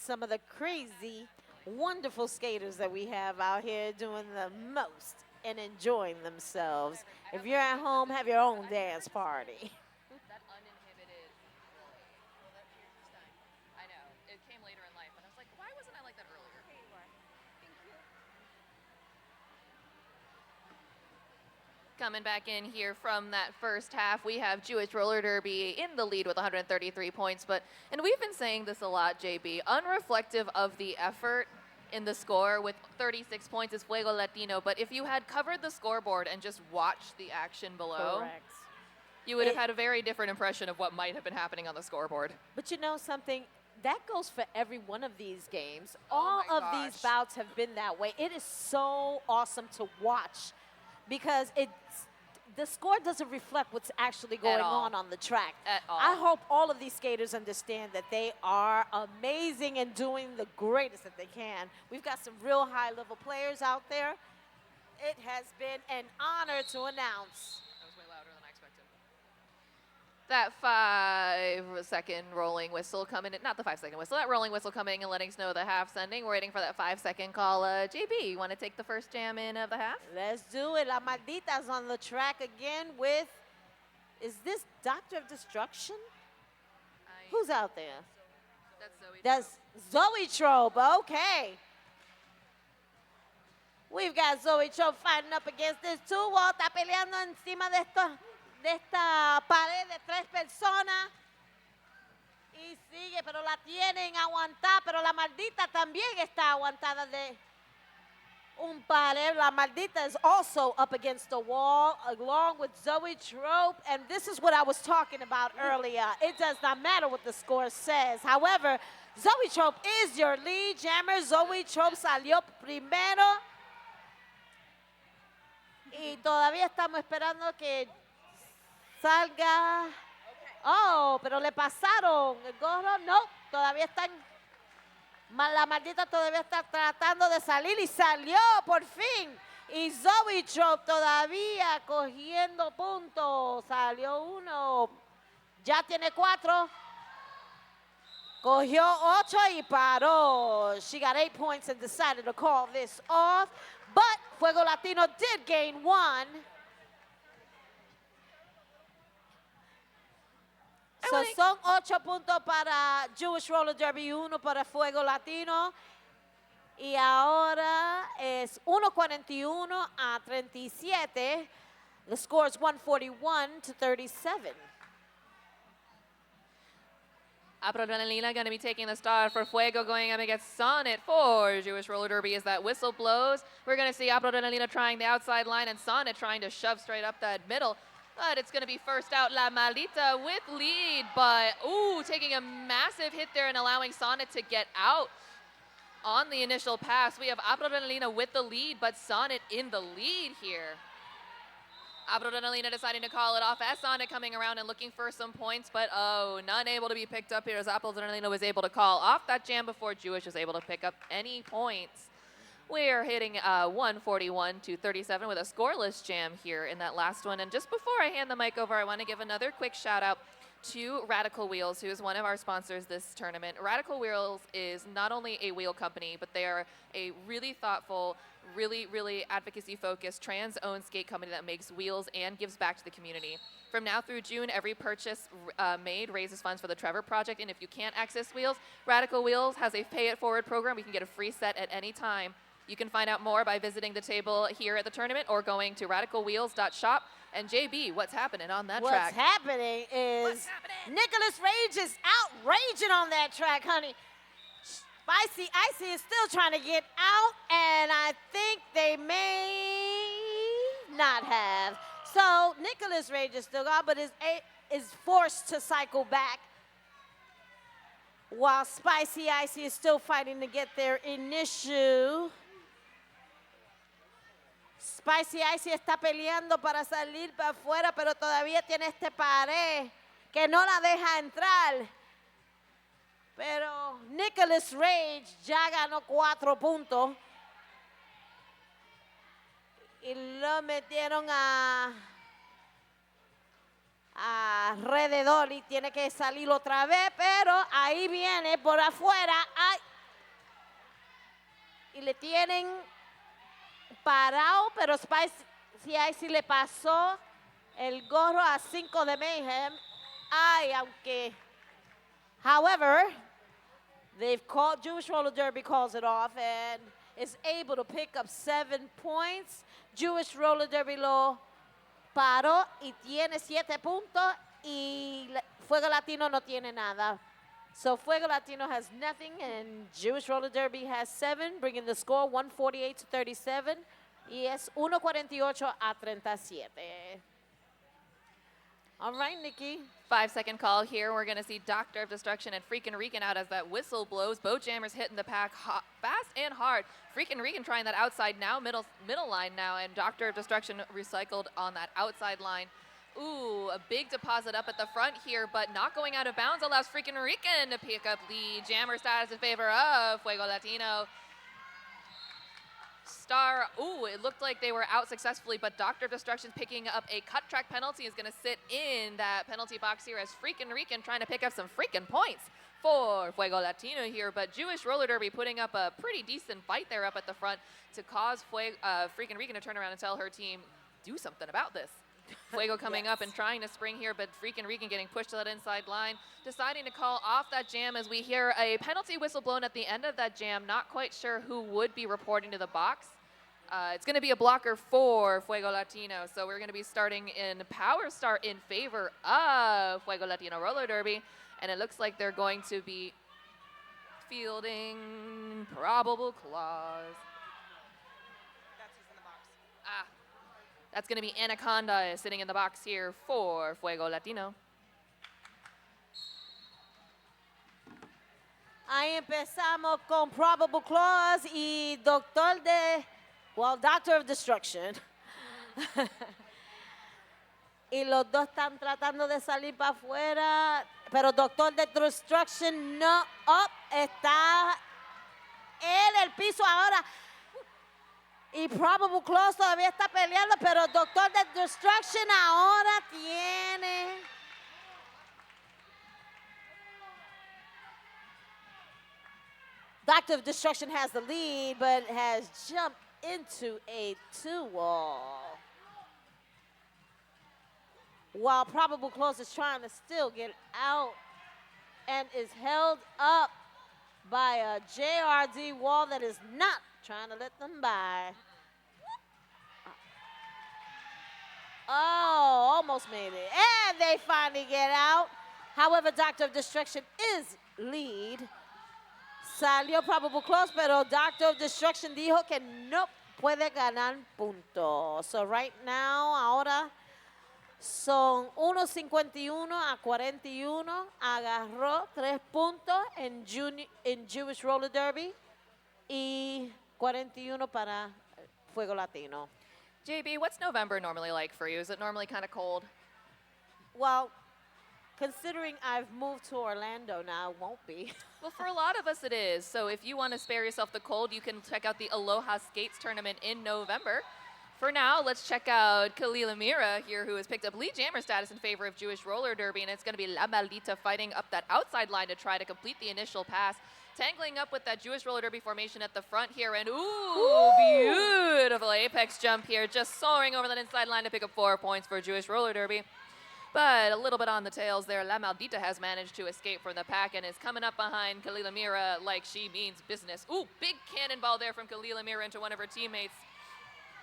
Some of the crazy, wonderful skaters that we have out here doing the most and enjoying themselves. If you're at home, have your own dance party. That uninhibited rolling. I know. It came later in life, and I was like, why wasn't I like that earlier? Coming back in here from that first half, we have Jewish Roller Derby in the lead with 133 points. And we've been saying this a lot, JB, unreflective of the effort in the score with 36 points is Fuego Latino. But if you had covered the scoreboard and just watched the action below, Correct. you would have had a very different impression of what might have been happening on the scoreboard. But you know something? That goes for every one of these games. Oh All my of these gosh. bouts have been that way. It is so awesome to watch because the score doesn't reflect what's actually going all. on the track. At all. I hope all of these skaters understand that they are amazing and doing the greatest that they can. We've got some real high-level players out there. It has been an honor to announce. That was way louder than I expected. That 5-second rolling whistle coming in, not the 5-second whistle, that rolling whistle coming and letting us know the half's ending. We're waiting for that 5-second call. JB, you want to take the first jam in of the half? Let's do it. La Maldita's on the track again with, is this Doctor of Destruction? Who's out there? That's Zoe. That's Zoe Trobe. Okay. We've got Zoe Cho fighting up against this two-wall. Está peleando encima de esta pared de 3 personas. Y sigue, pero la tienen aguantada. Pero la maldita también está aguantada de un pared. La maldita is also up against the wall along with Zoe Trope. And this is what I was talking about earlier. It does not matter what the score says. However, Zoe Trope is your lead jammer. Zoe Trope salió primero. Y todavía estamos esperando que salga. Oh, pero le pasaron el gorro. No, todavía están. La maldita todavía está tratando de salir y salió por fin. Y Zoe Trope todavía cogiendo puntos. Salió uno. Ya tiene 4. Cogió 8 y paró. She got 8 points and decided to call this off. But Fuego Latino did gain 1. So son 8 puntos para Jewish Roller Derby y 1 para Fuego Latino. Y ahora es 1:41 a 37. The score is 141 to 37. Adrenalina going to be taking the start for Fuego, going up against Sonnet for Jewish Roller Derby as that whistle blows. We're going to see Adrenalina trying the outside line and Sonnet trying to shove straight up that middle. But it's going to be first out La Maldita with lead, but taking a massive hit there and allowing Sonnet to get out on the initial pass. We have Adrenalina with the lead, but Sonnet in the lead here. Adrenalina deciding to call it off as Sonnet coming around and looking for some points, but none able to be picked up here as Adrenalina was able to call off that jam before Jewish was able to pick up any points. We're hitting 141 to 37 with a scoreless jam here in that last one. And just before I hand the mic over, I want to give another quick shout out to Radical Wheels, who is one of our sponsors this tournament. Radical Wheels is not only a wheel company, but they are a really thoughtful, really advocacy-focused, trans-owned skate company that makes wheels and gives back to the community. From now through June, every purchase made raises funds for the Trevor Project, and if you can't access wheels, Radical Wheels has a pay-it-forward program. We can get a free set at any time. You can find out more by visiting the table here at the tournament or going to radicalwheels.shop. And JB, what's happening on that track? What's happening is Nicholas Rage is outraging on that track, honey. Spicy Icy is still trying to get out, and I think they may not have. So Nicholas Rage is still gone, but is forced to cycle back, while Spicy Icy is still fighting to get their initial. Spicy Icy está peleando para salir para afuera, pero todavía tiene este pared que no la deja entrar. Pero Nicholas Rage ya ganó 4 puntos. Y lo metieron alrededor y tiene que salir otra vez, pero ahí viene por afuera. Ay. Y le tienen parado, pero Spicy Icy le pasó el gorro a 5 de Mayhem. Ay, aunque, however, they've called, Jewish Roller Derby calls it off and is able to pick up 7 points. Jewish Roller Derby lo paró y tiene 7 puntos y Fuego Latino no tiene nada. So Fuego Latino has nothing and Jewish Roller Derby has 7, bringing the score 148 to 37. Y es 1:48 a 37. All right, Nikki. 5-second call here. We're going to see Doctor of Destruction and Freakin' Reekin out as that whistle blows. Both jammers hitting the pack fast and hard. Freakin' Reekin trying that outside now, middle line now, and Doctor of Destruction recycled on that outside line. Ooh, a big deposit up at the front here, but not going out of bounds allows Freakin' Reekin to pick up lead. Jammer status in favor of Fuego Latino. It looked like they were out successfully, but Doctor of Destruction picking up a cut track penalty is going to sit in that penalty box here as Freakin' Reekin trying to pick up some freaking points for Fuego Latino here, but Jewish Roller Derby putting up a pretty decent fight there up at the front to cause Freakin' Reekin to turn around and tell her team, do something about this. Fuego coming up and trying to spring here, but Freakin' Reekin getting pushed to that inside line, deciding to call off that jam as we hear a penalty whistle blown at the end of that jam. Not quite sure who would be reporting to the box. It's going to be a blocker for Fuego Latino. So we're going to be starting in Power Start in favor of Fuego Latino Roller Derby. And it looks like they're going to be fielding Probable Clause. That's who's in the box. That's going to be Anaconda sitting in the box here for Fuego Latino. Ahí empezamos con Probable Clause y Doctor of Destruction. Y los dos están tratando de salir para afuera, pero Doctor de Destruction no está en el piso ahora. Y Probable Clause todavía está peleando, pero Doctor de Destruction ahora tiene... Doctor of Destruction has the lead, but has jumped into a 2-wall. While Probable Clause is trying to still get out and is held up by a JRD wall that is not trying to let them by. Oh, almost made it. And they finally get out. However, Doctor of Destruction is lead. Salió Probable Clause, pero Doctor of Destruction dijo que no puede ganar puntos. So right now, ahora son 1.51 a 41. Agarró 3 puntos en Jewish Roller Derby y 41 para Fuego Latino. JB, what's November normally like for you? Is it normally kind of cold? Well, considering I've moved to Orlando now, it won't be. Well, for a lot of us it is. So if you want to spare yourself the cold, you can check out the Aloha Skates tournament in November. For now, let's check out Kalila Mira here, who has picked up lead jammer status in favor of Jewish Roller Derby, and it's going to be La Maldita fighting up that outside line to try to complete the initial pass. Tangling up with that Jewish Roller Derby formation at the front here, and beautiful apex jump here, just soaring over that inside line to pick up 4 points for Jewish Roller Derby. But a little bit on the tails there, La Maldita has managed to escape from the pack and is coming up behind Kalila Mira like she means business. Ooh, big cannonball there from Kalila Mira into one of her teammates.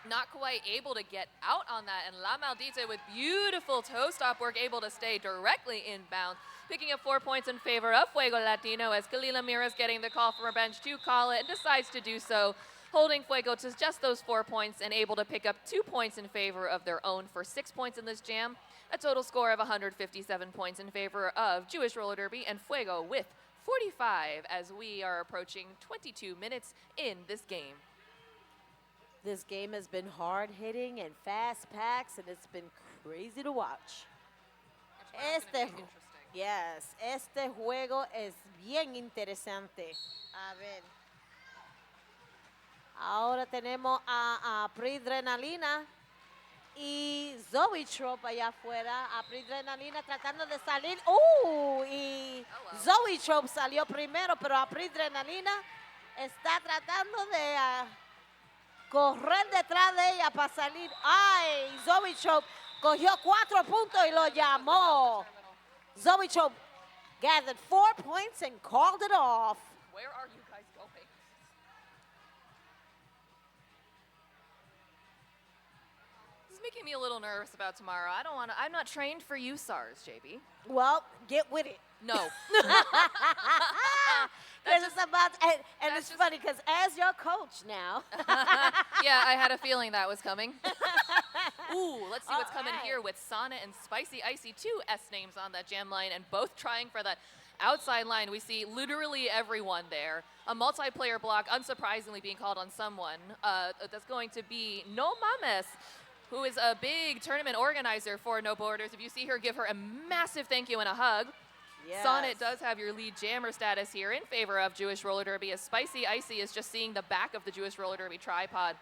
Not quite able to get out on that, and La Maldita with beautiful toe stop work able to stay directly inbound, picking up 4 points in favor of Fuego Latino as Kalila Mira's getting the call from her bench to call it and decides to do so, holding Fuego to just those 4 points and able to pick up 2 points in favor of their own for 6 points in this jam. A total score of 157 points in favor of Jewish Roller Derby and Fuego with 45 as we are approaching 22 minutes in this game. This game has been hard-hitting and fast packs, and it's been crazy to watch. Yes, este juego es bien interesante. A ver. Ahora tenemos a Pridrenalina y Zoe Trop allá afuera. A Pridrenalina tratando de salir. Y Zoe Trop salió primero, pero a Pridrenalina está tratando de correr detrás de ella para salir. ¡Ay! Zoe Trop cogió 4 puntos y lo llamó. Zoe Trop gathered 4 points and called it off. Where are you guys going? This is making me a little nervous about tomorrow. I'm not trained for USARs, JB. Well, get with it. No. And it's funny because as your coach now. Yeah, I had a feeling that was coming. Ooh, let's see what's coming right. here with Sana and Spicy Icy, 2 S names on that jam line, and both trying for that outside line. We see literally everyone there. A multiplayer block, unsurprisingly, being called on someone. That's going to be No Mames, who is a big tournament organizer for No Borders. If you see her, give her a massive thank you and a hug. Yes. Sonnet does have your lead jammer status here in favor of Jewish Roller Derby, as Spicy Icy is just seeing the back of the Jewish Roller Derby tripod.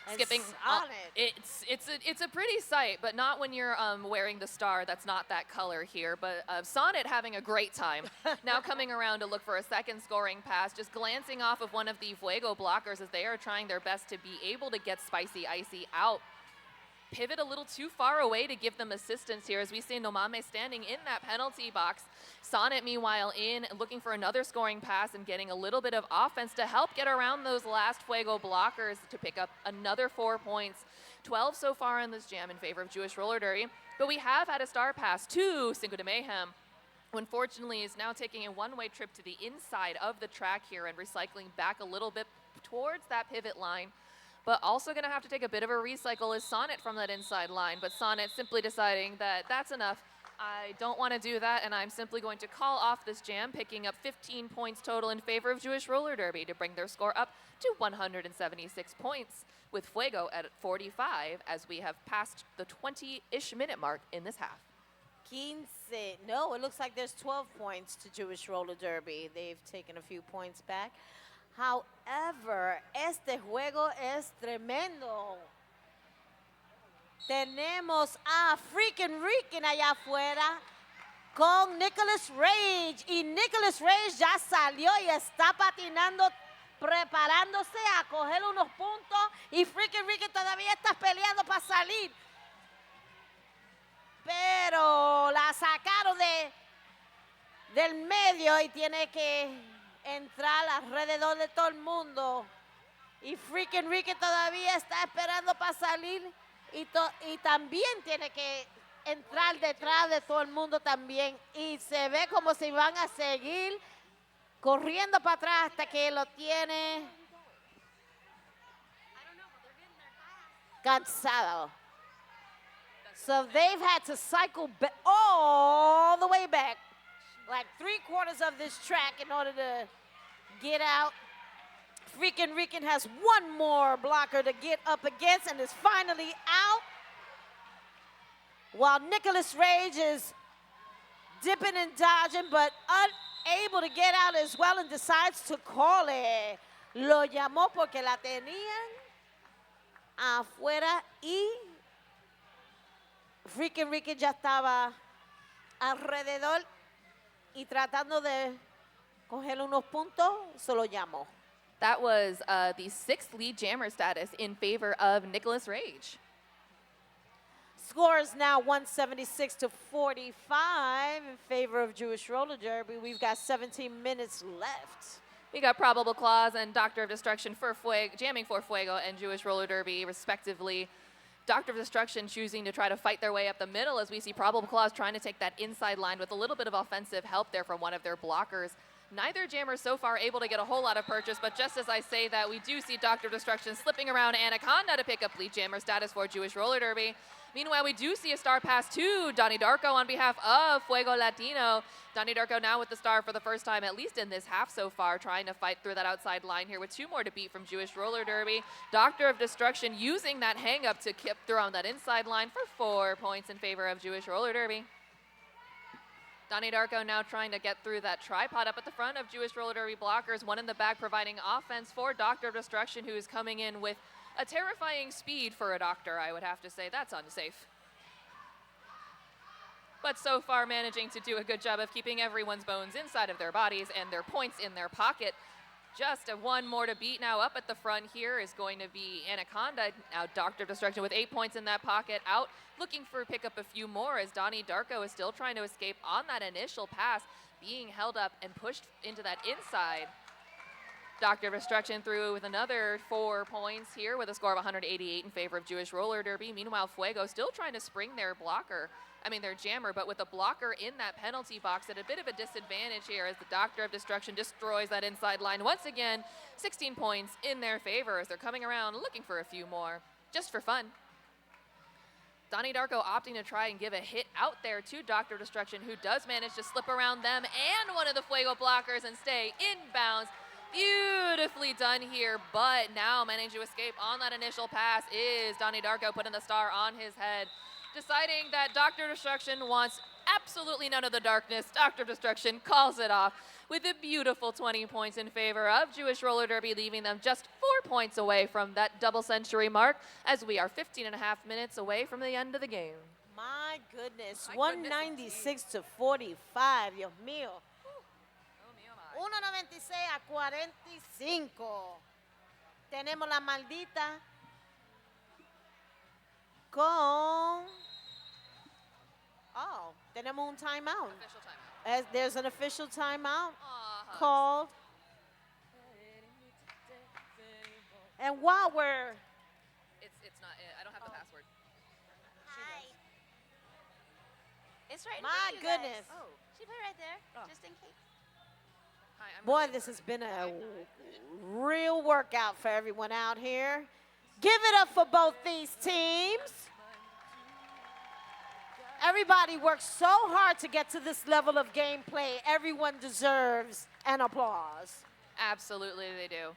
And Skipping Sonnet. It's a pretty sight, but not when you're wearing the star. That's not that color here. But Sonnet having a great time. Now coming around to look for a second scoring pass, just glancing off of one of the Fuego blockers as they are trying their best to be able to get Spicy Icy out. pivot a little too far away to give them assistance here, as we see Nomame standing in that penalty box. Sonnet, meanwhile, in looking for another scoring pass and getting a little bit of offense to help get around those last Fuego blockers to pick up another 4 points. 12 so far in this jam in favor of Jewish Roller Derby, but we have had a star pass to Cinco de Mayhem, who unfortunately is now taking a one-way trip to the inside of the track here and recycling back a little bit towards that pivot line, but also going to have to take a bit of a recycle is Sonnet from that inside line, but Sonnet simply deciding that that's enough. I don't want to do that, and I'm simply going to call off this jam, picking up 15 points total in favor of Jewish Roller Derby to bring their score up to 176 points, with Fuego at 45 as we have passed the 20-ish minute mark in this half. 15. No, it looks like there's 12 points to Jewish Roller Derby. They've taken a few points back. However, este juego es tremendo. Tenemos a freaking Rican allá afuera con Nicholas Rage. Y Nicholas Rage ya salió y está patinando, preparándose a coger unos puntos. Y freaking Rican todavía está peleando para salir. Pero la sacaron del medio y tiene que entrar alrededor de todo el mundo. Y freaking Ricky todavía está esperando para salir y también tiene que entrar detrás de todo el mundo también. Y se ve como si van a seguir corriendo para atrás hasta que lo tiene cansado. So they've had to cycle all the way back, like 3/4 of this track in order to get out. Freaking Rican has one more blocker to get up against and is finally out. While Nicholas Rage is dipping and dodging, but unable to get out as well and decides to call it. Lo llamó porque la tenían afuera y Freaking Ricky ya estaba alrededor y tratando de coger unos puntos, se lo llamó. That was the 6th lead jammer status in favor of Nicholas Rage. Score is now 176 to 45 in favor of Jewish Roller Derby. We've got 17 minutes left. We got Probable Clause and Doctor of Destruction for Fuego, jamming for Fuego and Jewish Roller Derby, respectively. Doctor of Destruction choosing to try to fight their way up the middle as we see Probable Clause trying to take that inside line with a little bit of offensive help there from one of their blockers. Neither jammer so far able to get a whole lot of purchase, but just as I say that, we do see Doctor of Destruction slipping around Anaconda to pick up lead jammer status for Jewish Roller Derby. Meanwhile, we do see a star pass to Donnie Darko on behalf of Fuego Latino. Donnie Darko now with the star for the first time, at least in this half so far, trying to fight through that outside line here with 2 more to beat from Jewish Roller Derby. Doctor of Destruction using that hang-up to keep through on that inside line for 4 points in favor of Jewish Roller Derby. Donnie Darko now trying to get through that tripod up at the front of Jewish Roller Derby blockers, one in the back providing offense for Doctor of Destruction, who is coming in with a terrifying speed for a doctor, I would have to say. That's unsafe. But so far managing to do a good job of keeping everyone's bones inside of their bodies and their points in their pocket. Just one more to beat now. Up at the front here is going to be Anaconda. Now Doctor of Destruction with 8 points in that pocket, out looking for pick up a few more as Donnie Darko is still trying to escape on that initial pass, being held up and pushed into that inside. Doctor of Destruction through with another 4 points here with a score of 188 in favor of Jewish Roller Derby. Meanwhile, Fuego still trying to spring their their jammer, but with a blocker in that penalty box at a bit of a disadvantage here as the Doctor of Destruction destroys that inside line. Once again, 16 points in their favor as they're coming around looking for a few more, just for fun. Donnie Darko opting to try and give a hit out there to Doctor of Destruction, who does manage to slip around them and one of the Fuego blockers and stay inbounds. Beautifully done here, but now managing to escape on that initial pass is Donnie Darko putting the star on his head, deciding that Doctor of Destruction wants absolutely none of the darkness. Doctor of Destruction calls it off with a beautiful 20 points in favor of Jewish Roller Derby, leaving them just 4 points away from that double century mark as we are 15 and a half minutes away from the end of the game. My goodness, 196 to 45, Dios mío. 1.96 a 45. Tenemos la maldita con... Oh, tenemos un timeout. Official timeout. There's an official timeout Aw, hugs. called. And while we're... It's not. I don't have the password. Hi. It's right in My front of you guys. goodness. Oh. She put it right there, Oh. just in case. Hi, I'm Boy, really this has been a I'm real workout for everyone out here. Give it up for both these teams. Everybody works so hard to get to this level of gameplay. Everyone deserves an applause. Absolutely, they do.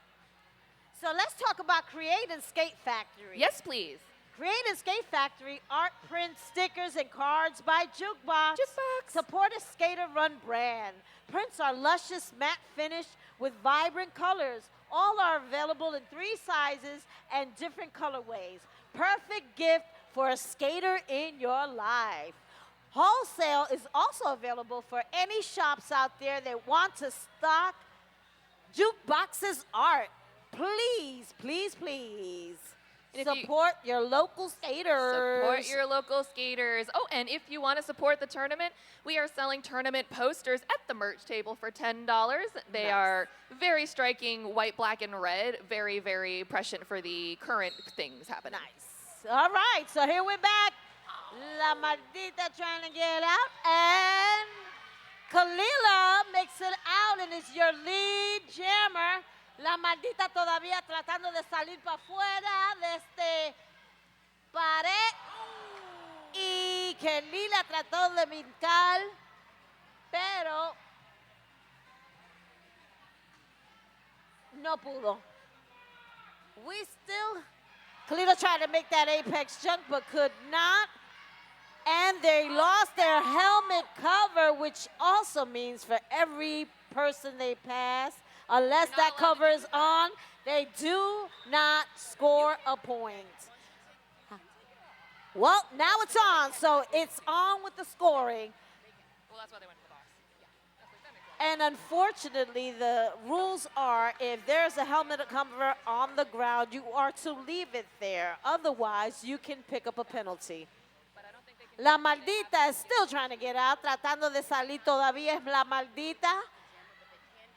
So let's talk about Create and Skate Factory. Yes, please. Create and Skate Factory, art, prints, stickers, and cards by Jukebox. Jukebox. Support a skater-run brand. Prints are luscious, matte finish with vibrant colors. All are available in 3 sizes and different colorways. Perfect gift for a skater in your life. Wholesale is also available for any shops out there that want to stock Jukebox's art. Please, please, please And if you- support your local skaters. Support your local skaters. Oh, and if you want to support the tournament, we are selling tournament posters at the merch table for $10. They Nice. are very striking, white, black, and red. Very, very prescient for the current things happening. Nice. All right, so here we're back. La Maldita trying to get out, and Kalila makes it out and is your lead jammer. La Maldita todavía tratando de salir para afuera de este pared. Y Kalila trató de brincar, pero no pudo. We still... Kalila tried to make that apex jump, but could not. And they lost their helmet cover, which also means for every person they pass, unless You're not that allowed to cover do is on, they do not score a point. Well, now it's on, so it's on with the scoring. Well, that's why they went to the box. Yeah. That's like, that makes sense. And unfortunately, the rules are if there's a helmet cover on the ground, you are to leave it there. Otherwise, you can pick up a penalty. But I don't think they can. La Maldita is still trying to get out, tratando de salir todavía es La Maldita.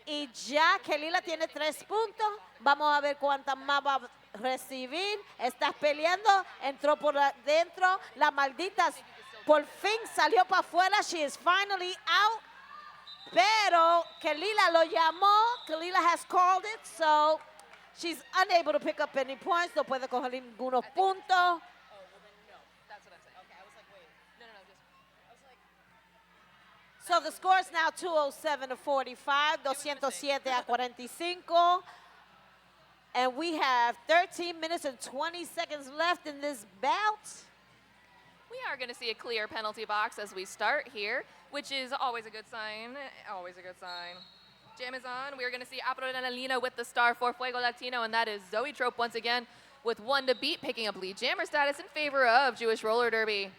Y ya Kelila tiene 3 puntos. Vamos a ver cuántas más va a recibir. Estás peleando, entró por adentro. La Maldita por fin salió para afuera. She is finally out. Pero Kelila lo llamó. Kelila has called it, so she's unable to pick up any points. No puede coger ningunos puntos. Oh, well then no. That's what I'm saying. Okay, I was like, wait. No, just. I was like, So the score is now 207 to 45, 207 a 45. And we have 13 minutes and 20 seconds left in this bout. We are going to see a clear penalty box as we start here, which is always a good sign. Always a good sign. Jam is on. We are going to see Adrenalina with the star for Fuego Latino, and that is Zoe Trope once again with 1 to beat, picking up lead jammer status in favor of Jewish Roller Derby.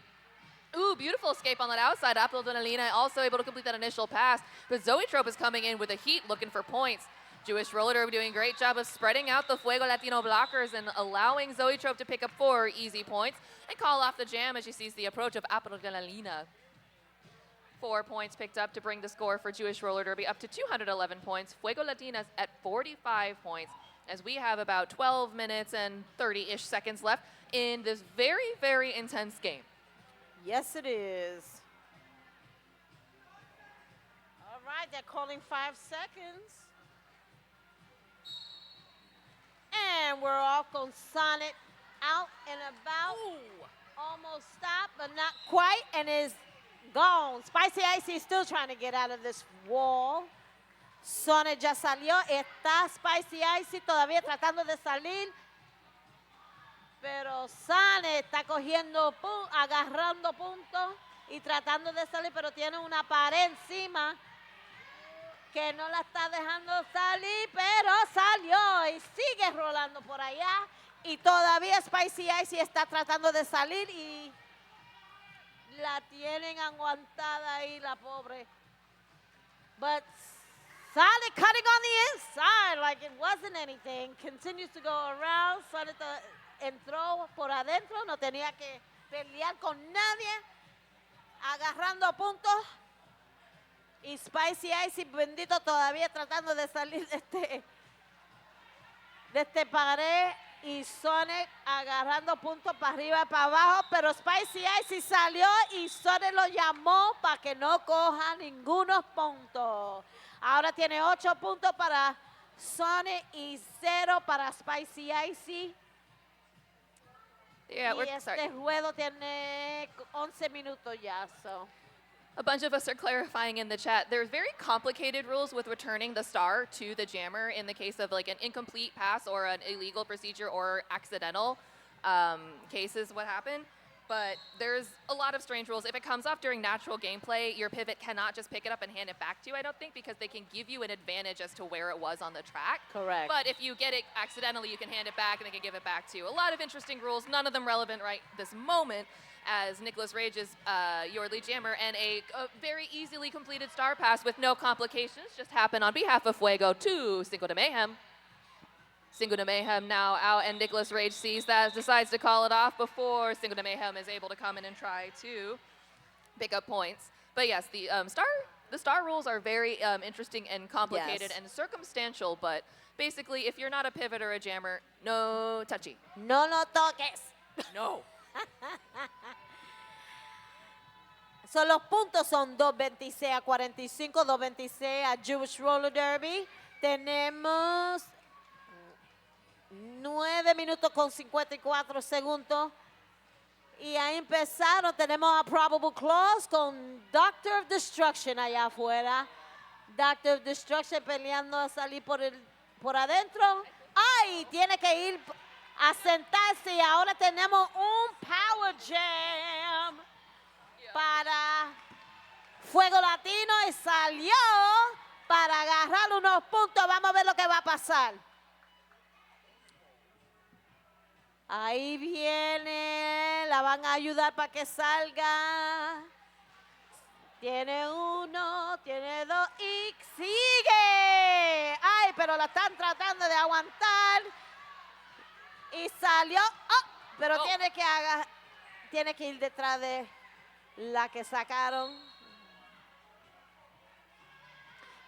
Ooh, beautiful escape on that outside. Adrenalina also able to complete that initial pass, but Zoe Trope is coming in with a heat looking for points. Jewish Roller Derby doing a great job of spreading out the Fuego Latino blockers and allowing Zoe Trope to pick up 4 easy points and call off the jam as she sees the approach of Adrenalina. 4 points picked up to bring the score for Jewish Roller Derby up to 211 points. Fuego Latinas at 45 points as we have about 12 minutes and 30-ish seconds left in this very, very intense game. Yes, it is. All right, they're calling 5 seconds. And we're off on Sonnet out and about. Almost stopped, but not quite, and is gone. Spicy Icy is still trying to get out of this wall. Sonnet ya salió. Está Spicy Icy todavía tratando de salir. Pero Sonnet está cogiendo, agarrando puntos y tratando de salir, pero tiene una pared encima que no la está dejando salir, pero salió y sigue rolando por allá. Y todavía Spicy Icy está tratando de salir y la tienen aguantada ahí, la pobre. But Sale cutting on the inside like it wasn't anything. Continues to go around. Sale entró por adentro. No tenía que pelear con nadie. Agarrando puntos. Y Spicy Icy, bendito, todavía tratando de salir de este pared. Y Sonic agarrando puntos para arriba y para abajo. Pero Spicy Icy salió y Sonic lo llamó para que no coja ningunos puntos. Ahora tiene 8 puntos para Sonic y 0 para Spicy Icy. Yeah, Y este juego tiene 11 minutos ya. So. A bunch of us are clarifying in the chat. There's very complicated rules with returning the star to the jammer in the case of like an incomplete pass or an illegal procedure or accidental cases what happened. But there's a lot of strange rules. If it comes off during natural gameplay, your pivot cannot just pick it up and hand it back to you, I don't think, because they can give you an advantage as to where it was on the track. Correct. But if you get it accidentally, you can hand it back and they can give it back to you. A lot of interesting rules, none of them relevant right this moment, as Nicholas Rage is your lead jammer, and a very easily completed star pass with no complications just happened on behalf of Fuego to Cinco de Mayhem. Cinco de Mayhem now out, and Nicholas Rage sees that, decides to call it off before Cinco de Mayhem is able to come in and try to pick up points. But yes, the star rules are very interesting and complicated and circumstantial, but basically, if you're not a pivot or a jammer, no touchy. No lo toques. No. So los puntos son 2.26 a 45, 2.26 a Jewish Roller Derby. Tenemos 9 minutos con 54 segundos. Y ahí empezaron. Tenemos a Probable Clause con Doctor of Destruction allá afuera. Doctor of Destruction peleando a salir por adentro. ¡Ay! Tiene que ir a sentarse. Y ahora tenemos un Power Jam para Fuego Latino. Y salió para agarrar unos puntos. Vamos a ver lo que va a pasar. Ahí viene, la van a ayudar para que salga. Tiene 1, tiene 2 y sigue. Ay, pero la están tratando de aguantar. Y salió, pero tiene que ir detrás de la que sacaron.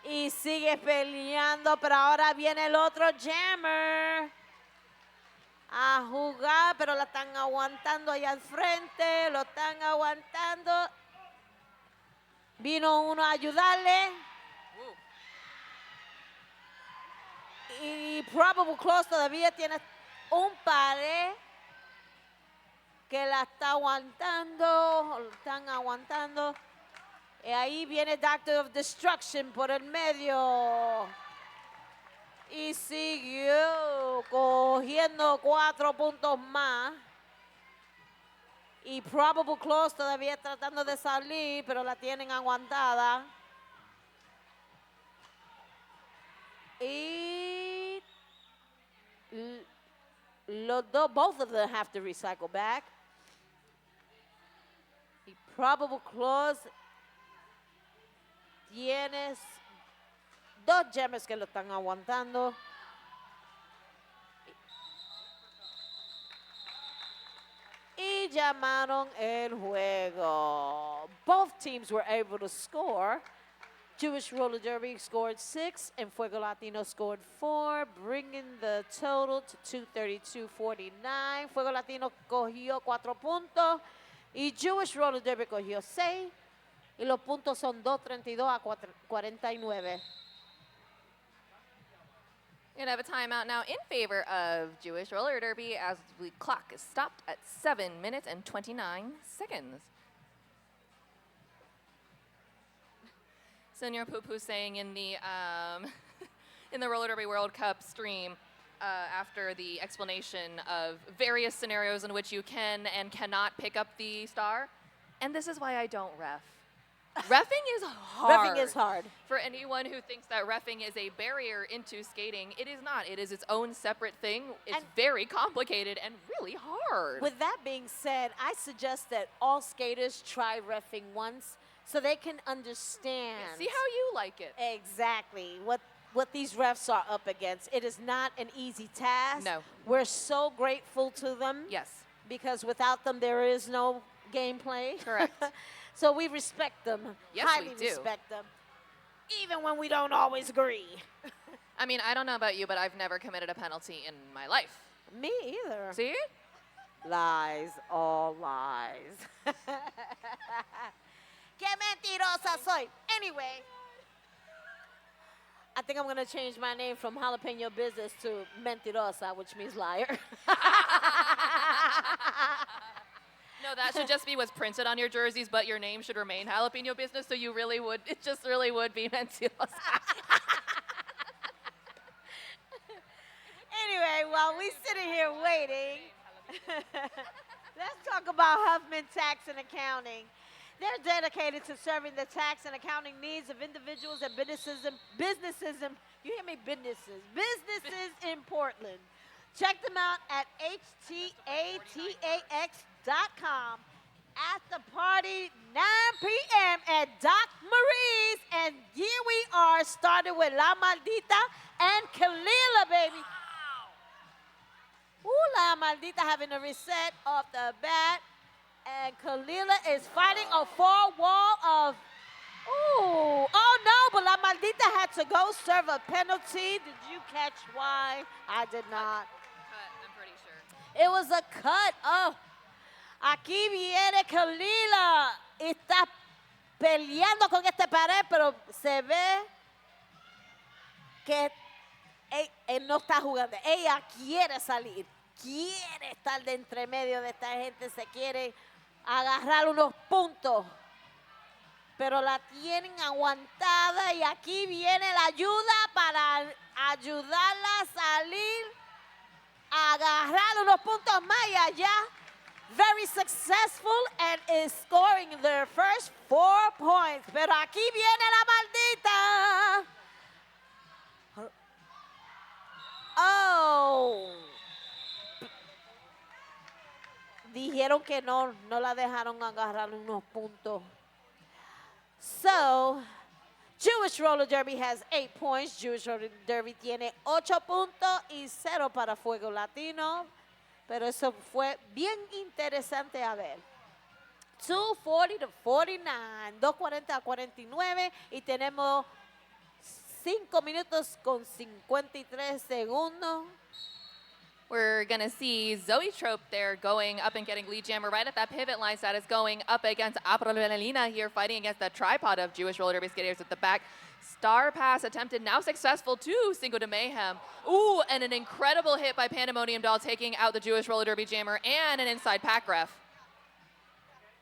Y sigue peleando, pero ahora viene el otro jammer a jugar, pero la están aguantando allá al frente, lo están aguantando. Vino uno a ayudarle. Y Probable Clause todavía tiene un pared que la está aguantando, lo están aguantando. Y ahí viene Doctor of Destruction por el medio. Y siguió cogiendo 4 puntos más. Y Probable Clause todavía tratando de salir, pero la tienen aguantada. Y los dos, both of them have to recycle back. Y Probable Clause tienes 2 gems que lo están aguantando. Y llamaron el juego. Both teams were able to score. Jewish Roller Derby scored 6 and Fuego Latino scored 4, bringing the total to 232-49. Fuego Latino cogió 4 puntos y Jewish Roller Derby cogió 6. Y los puntos son 232 a 49. We're going to have a timeout now in favor of Jewish Roller Derby as the clock is stopped at 7 minutes and 29 seconds. Senor Poo saying in the in the Roller Derby World Cup stream after the explanation of various scenarios in which you can and cannot pick up the star, and this is why I don't ref. Reffing is hard. Reffing is hard. For anyone who thinks that reffing is a barrier into skating, it is not. It is its own separate thing. It's very complicated and really hard. With that being said, I suggest that all skaters try reffing once so they can understand. See how you like it. Exactly what these refs are up against. It is not an easy task. No. We're so grateful to them. Yes. Because without them, there is no gameplay. Correct. So we respect them. Yes, highly we do. respect them. Even when we don't always agree. I mean, I don't know about you, but I've never committed a penalty in my life. Me either. See? Lies, all lies. Qué mentirosa soy. Anyway, I think I'm going to change my name from Jalapeno Business to Mentirosa, which means liar. No, that should just be what's printed on your jerseys, but your name should remain Jalapeno Business, so you really would, it just really would be Mentirosa. Anyway, while we sitting here waiting, let's talk about Huffman Tax and Accounting. They're dedicated to serving the tax and accounting needs of individuals and businesses you hear me, businesses in Portland. Check them out at htatax.com. At the party, 9 p.m. at Doc Marie's. And here we are, started with La Maldita and Kalila, baby. Ooh, La Maldita having a reset off the bat. And Kalila is fighting a four-wall of, oh no, but La Maldita had to go serve a penalty. Did you catch why? I did not. Cut, I'm pretty sure. It was a cut. Oh, aquí viene Kalila. Está peleando con este pared, pero se ve que él no está jugando. Ella quiere salir. Quiere estar de entre medio de esta gente. Se quiere agarrar unos puntos. Pero la tienen aguantada y aquí viene la ayuda para ayudarla a salir, a agarrar unos puntos más y allá. Very successful and is scoring their first 4 points. Pero aquí viene la maldita. Oh. Dijeron que no la dejaron agarrar unos puntos. So, Jewish Roller Derby has 8 points. Jewish Roller Derby tiene 8 puntos y 0 para Fuego Latino. Pero eso fue bien interesante a ver. 240 to 49, 240 a 49 y tenemos 5 minutos con 53 segundos. We're going to see Zoe Trope there going up and getting lead jammer right at that pivot line status, going up against Aprolina here, fighting against the tripod of Jewish Roller Derby skaters at the back. Star pass attempted, now successful to Cinco de Mayhem. Ooh, and an incredible hit by Pandemonium Doll, taking out the Jewish Roller Derby jammer and an inside pack ref.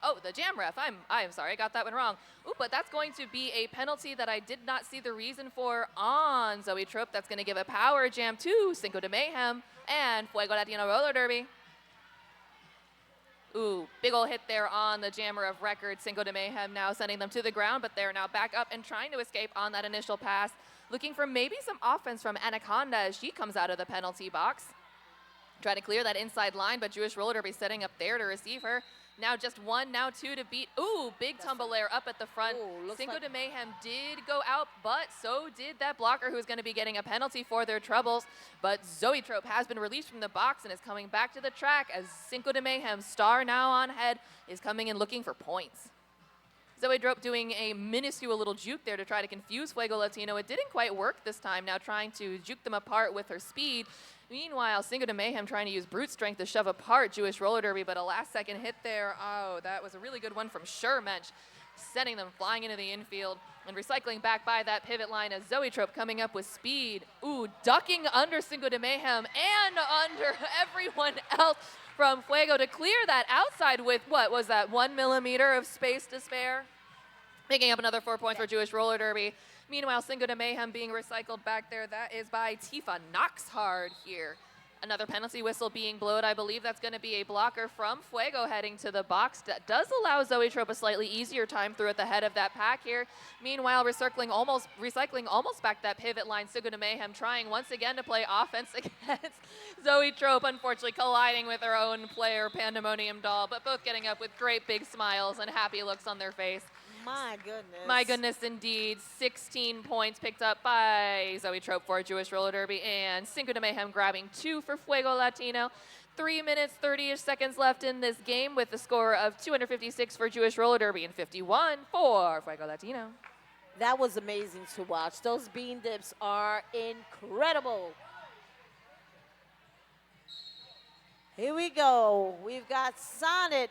Oh, the jam ref. I'm sorry, I got that one wrong. Ooh, but that's going to be a penalty that I did not see the reason for on Zoe Trope. That's going to give a power jam to Cinco de Mayhem and Fuego Latino Roller Derby. Ooh, big ol' hit there on the jammer of record. Cinco de Mayhem now sending them to the ground, but they're now back up and trying to escape on that initial pass. Looking for maybe some offense from Anaconda as she comes out of the penalty box. Try to clear that inside line, but Jewish Roller Derby setting up there to receive her. Now just 1, now 2 to beat. Ooh, big tumble air up at the front. Cinco de Mayhem did go out, but so did that blocker who's going to be getting a penalty for their troubles. But Zoe Trope has been released from the box and is coming back to the track as Cinco de Mayhem, star now on head, is coming in looking for points. Zoe Trope doing a minuscule little juke there to try to confuse Fuego Latino. It didn't quite work this time, now trying to juke them apart with her speed. Meanwhile, Cinco de Mayhem trying to use brute strength to shove apart Jewish Roller Derby, but a last-second hit there. Oh, that was a really good one from Shermensch, sending them flying into the infield and recycling back by that pivot line as Zoe Trope coming up with speed. Ooh, ducking under Cinco de Mayhem and under everyone else from Fuego to clear that outside with, what was that, 1 millimeter of space to spare? Picking up another 4 points for Jewish Roller Derby. Meanwhile, Cinco de Mayhem being recycled back there. That is by Tifa Knoxhard here. Another penalty whistle being blown. I believe that's going to be a blocker from Fuego heading to the box. That does allow Zoe Trope a slightly easier time through at the head of that pack here. Meanwhile, recycling almost back that pivot line. Cinco de Mayhem trying once again to play offense against Zoe Trope, unfortunately colliding with her own player, Pandemonium Doll, but both getting up with great big smiles and happy looks on their face. My goodness. My goodness, indeed. 16 points picked up by Zoe Trope for Jewish Roller Derby, and Cinco de Mayhem grabbing 2 for Fuego Latino. 3 minutes, 30-ish seconds left in this game with a score of 256 for Jewish Roller Derby and 51 for Fuego Latino. That was amazing to watch. Those bean dips are incredible. Here we go. We've got Sonnet.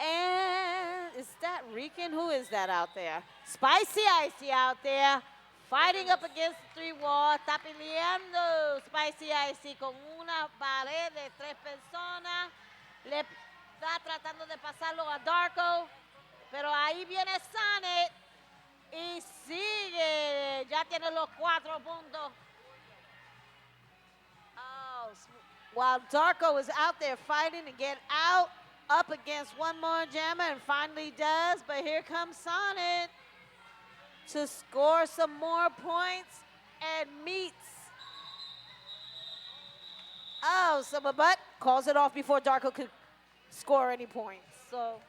And is that Rican? Who is that out there? Spicy Icy out there. Fighting up against the 3-wall. Está peleando Spicy Icy con una pared de 3 personas. Le está tratando de pasarlo a Darko. Pero ahí viene Sonnet. Y sigue. Ya tiene los 4 puntos. Oh, while Darko is out there fighting to get out, up against one more jammer, and finally does. But here comes Sonnet to score some more points and meets. Oh, but calls it off before Darko could score any points. So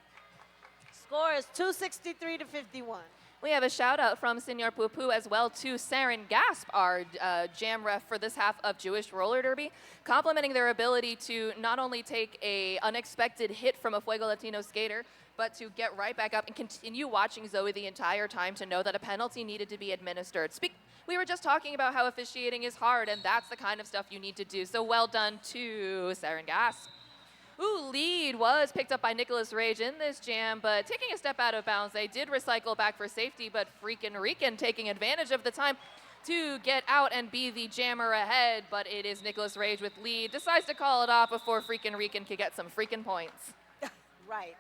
score is 263 to 51. We have a shout out from Senor Pupu as well to Saren Gasp, our jam ref for this half of Jewish Roller Derby, complimenting their ability to not only take a unexpected hit from a Fuego Latino skater, but to get right back up and continue watching Zoe the entire time to know that a penalty needed to be administered. We were just talking about how officiating is hard, and that's the kind of stuff you need to do. So well done to Saren Gasp. Ooh, lead was picked up by Nicholas Rage in this jam, but taking a step out of bounds. They did recycle back for safety, but freaking Rican taking advantage of the time to get out and be the jammer ahead, but it is Nicholas Rage with lead. Decides to call it off before freaking Rican could get some freaking points. Right.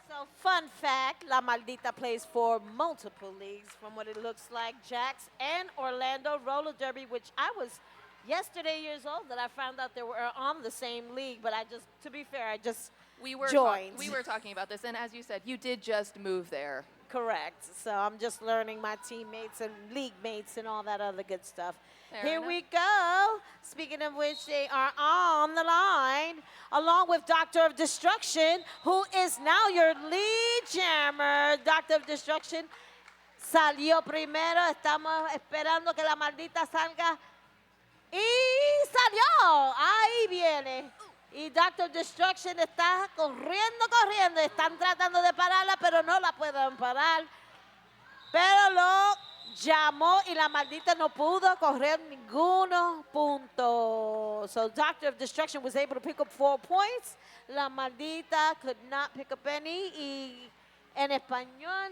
So, fun fact, La Maldita plays for multiple leagues from what it looks like. Jax and Orlando Roller Derby, which I was yesterday years old that I found out they were on the same league, but to be fair, I just joined. We were talking about this, and as you said, you did just move there. Correct. So I'm just learning my teammates and league mates and all that other good stuff. Here we go. Speaking of which, they are on the line, along with Doctor of Destruction, who is now your lead jammer. Doctor of Destruction salió primero. Estamos esperando que la maldita salga. Y salió. Ahí viene. Y Doctor Destruction está corriendo. Están tratando de pararla, pero no la pueden parar. Pero lo llamó y la maldita no pudo correr ninguno punto. So Doctor of Destruction was able to pick up 4 points. La maldita could not pick up any. Y en español,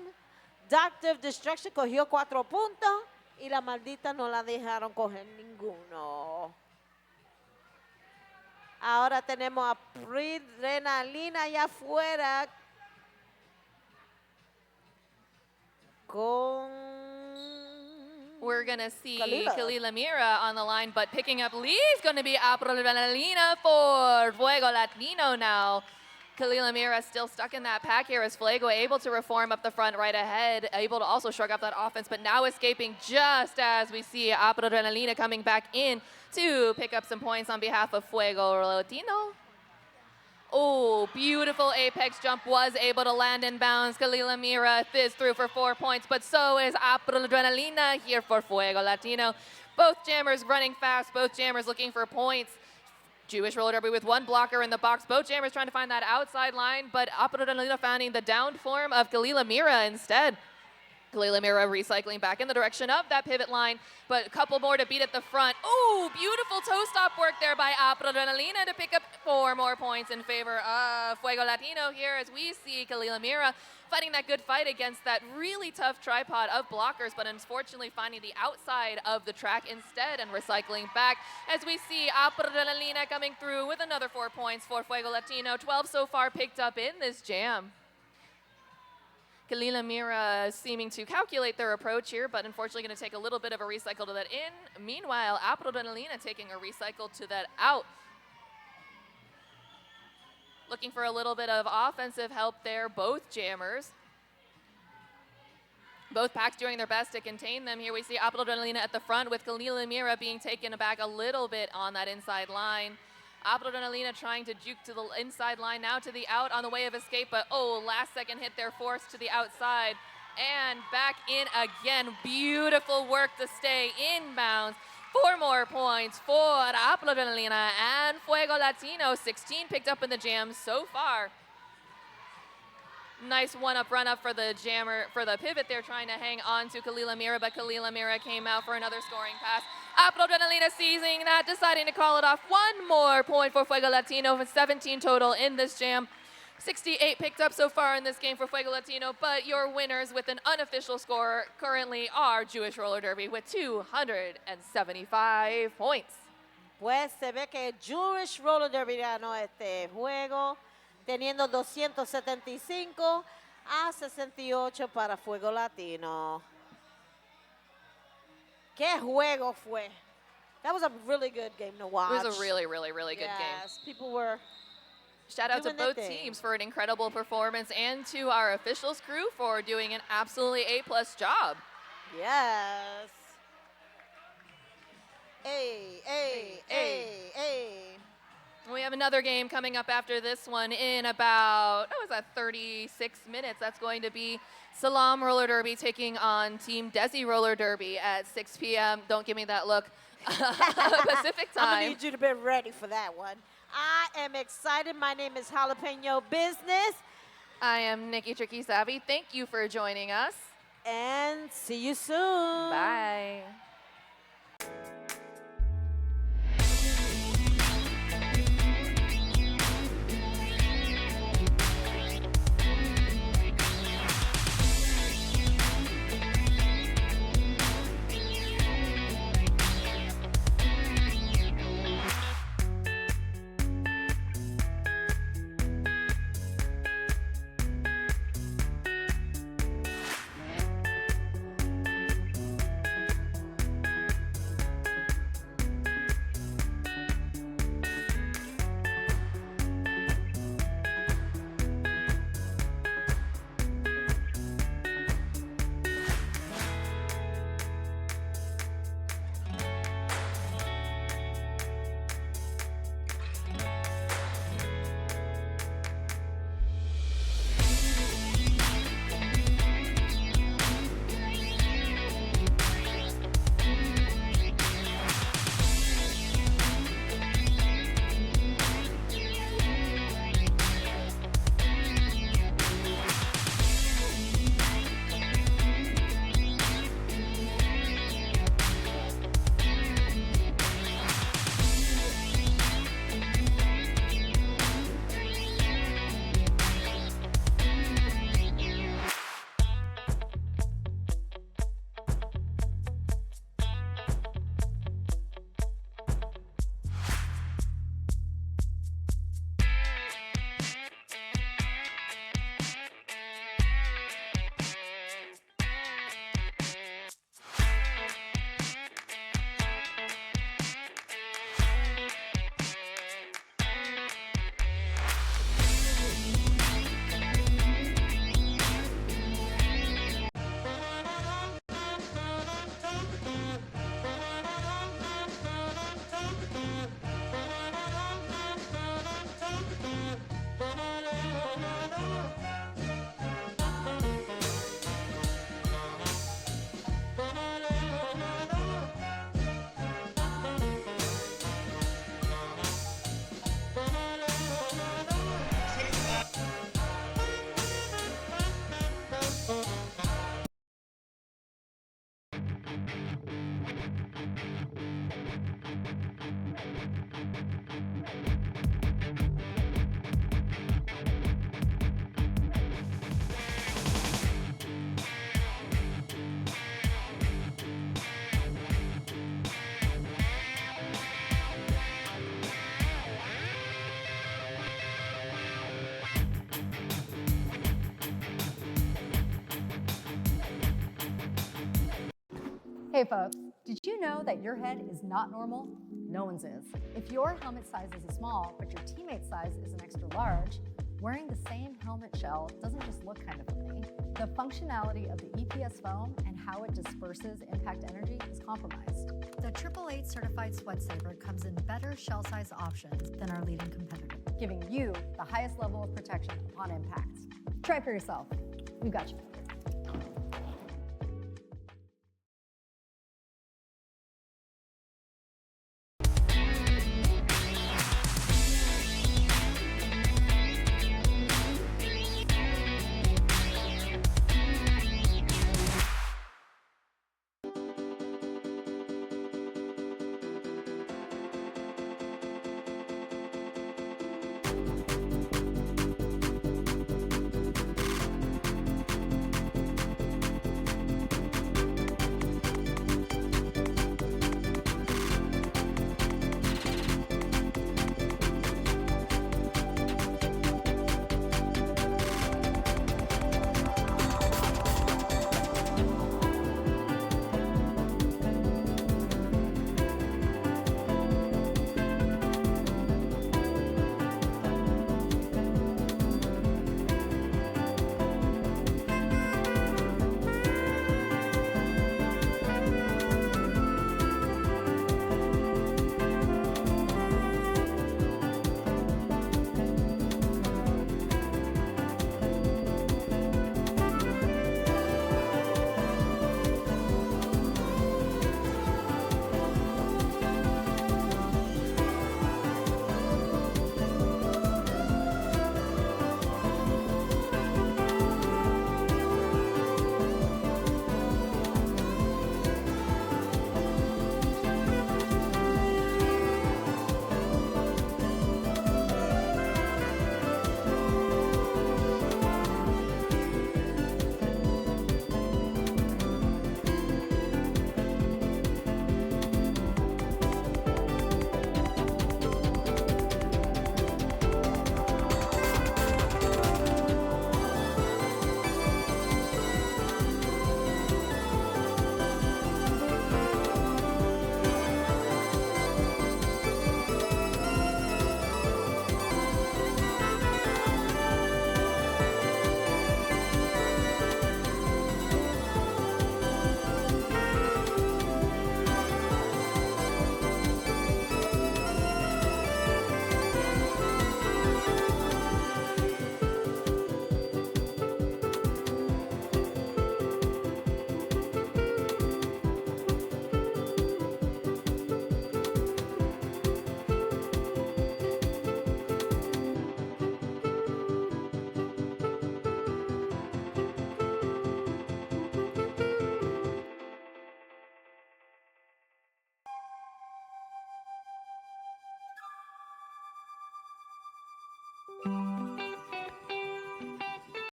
Doctor of Destruction cogió 4 puntos. Y la maldita no la dejaron coger ninguno. Ahora tenemos a Adrenalina allá afuera con... We're going to see Kalila. Kalila Mira on the line, but picking up lead is going to be Adrenalina for Fuego Latino now. Kalila Mira still stuck in that pack here as Fuego able to reform up the front right ahead, able to also shrug up that offense, but now escaping just as we see Adrenalina coming back in to pick up some points on behalf of Fuego Latino. Oh, beautiful apex jump was able to land in bounds. Kalila Mira is through for 4 points, but so is Adrenalina here for Fuego Latino. Both jammers running fast, both jammers looking for points. Jewish Roller Derby with 1 blocker in the box. Both jammers trying to find that outside line, but Adrenalina finding the downed form of Kalila Mira instead. Kalila Mira recycling back in the direction of that pivot line, but a couple more to beat at the front. Ooh, beautiful toe stop work there by Adrenalina to pick up 4 more points in favor of Fuego Latino here as we see Kalila Mira fighting that good fight against that really tough tripod of blockers, but unfortunately finding the outside of the track instead and recycling back as we see Adrenalina coming through with another 4 points for Fuego Latino. 12 so far picked up in this jam. Kalila Mira seeming to calculate their approach here, but unfortunately going to take a little bit of a recycle to that in. Meanwhile, Adrenalina taking a recycle to that out. Looking for a little bit of offensive help there, both jammers. Both packs doing their best to contain them. Here we see Adrenalina at the front with Kalila Mira being taken aback a little bit on that inside line. Adrenalina trying to juke to the inside line, now to the out on the way of escape, but oh, last second hit there, forced to the outside. And back in again. Beautiful work to stay inbounds. 4 more points for Adrenalina and Fuego Latino. 16 picked up in the jam so far. Nice one-up run-up for the jammer, for the pivot there, trying to hang on to Kalila Mira, but Kalila Mira came out for another scoring pass. Adrenalina seizing that, deciding to call it off. 1 more point for Fuego Latino, with 17 total in this jam. 68 picked up so far in this game for Fuego Latino, but your winners with an unofficial score currently are Jewish Roller Derby with 275 points. Pues se ve que Jewish Roller Derby ganó este juego, teniendo 275 a 68 para Fuego Latino. ¿Qué juego fue? That was a really good game to watch. It was a really, really, really good game. Yes, people were Shout out to doing their both thing. teams for an incredible performance, and to our officials crew for doing an absolutely A+ job. Yes. Hey, hey, hey, hey. We have another game coming up after this one in about, 36 minutes. That's going to be Salam Roller Derby taking on Team Desi Roller Derby at 6 p.m. Don't give me that look. Pacific I'm gonna time. need you to be ready for that one. I am excited. My name is Jalapeno Business, I am Nikki Tricky Savvy. Thank you for joining us. and see you soon. Bye. Hey folks, did you know that your head is not normal? No one's is. If your helmet size is a small, but your teammate's size is an extra large, Wearing the same helmet shell doesn't just look kind of funny. The functionality of the EPS foam and how it disperses impact energy is compromised. The 888 certified Sweat Saver comes in better shell size options than our leading competitor, giving you the highest level of protection upon impact. Try for yourself. We've got you.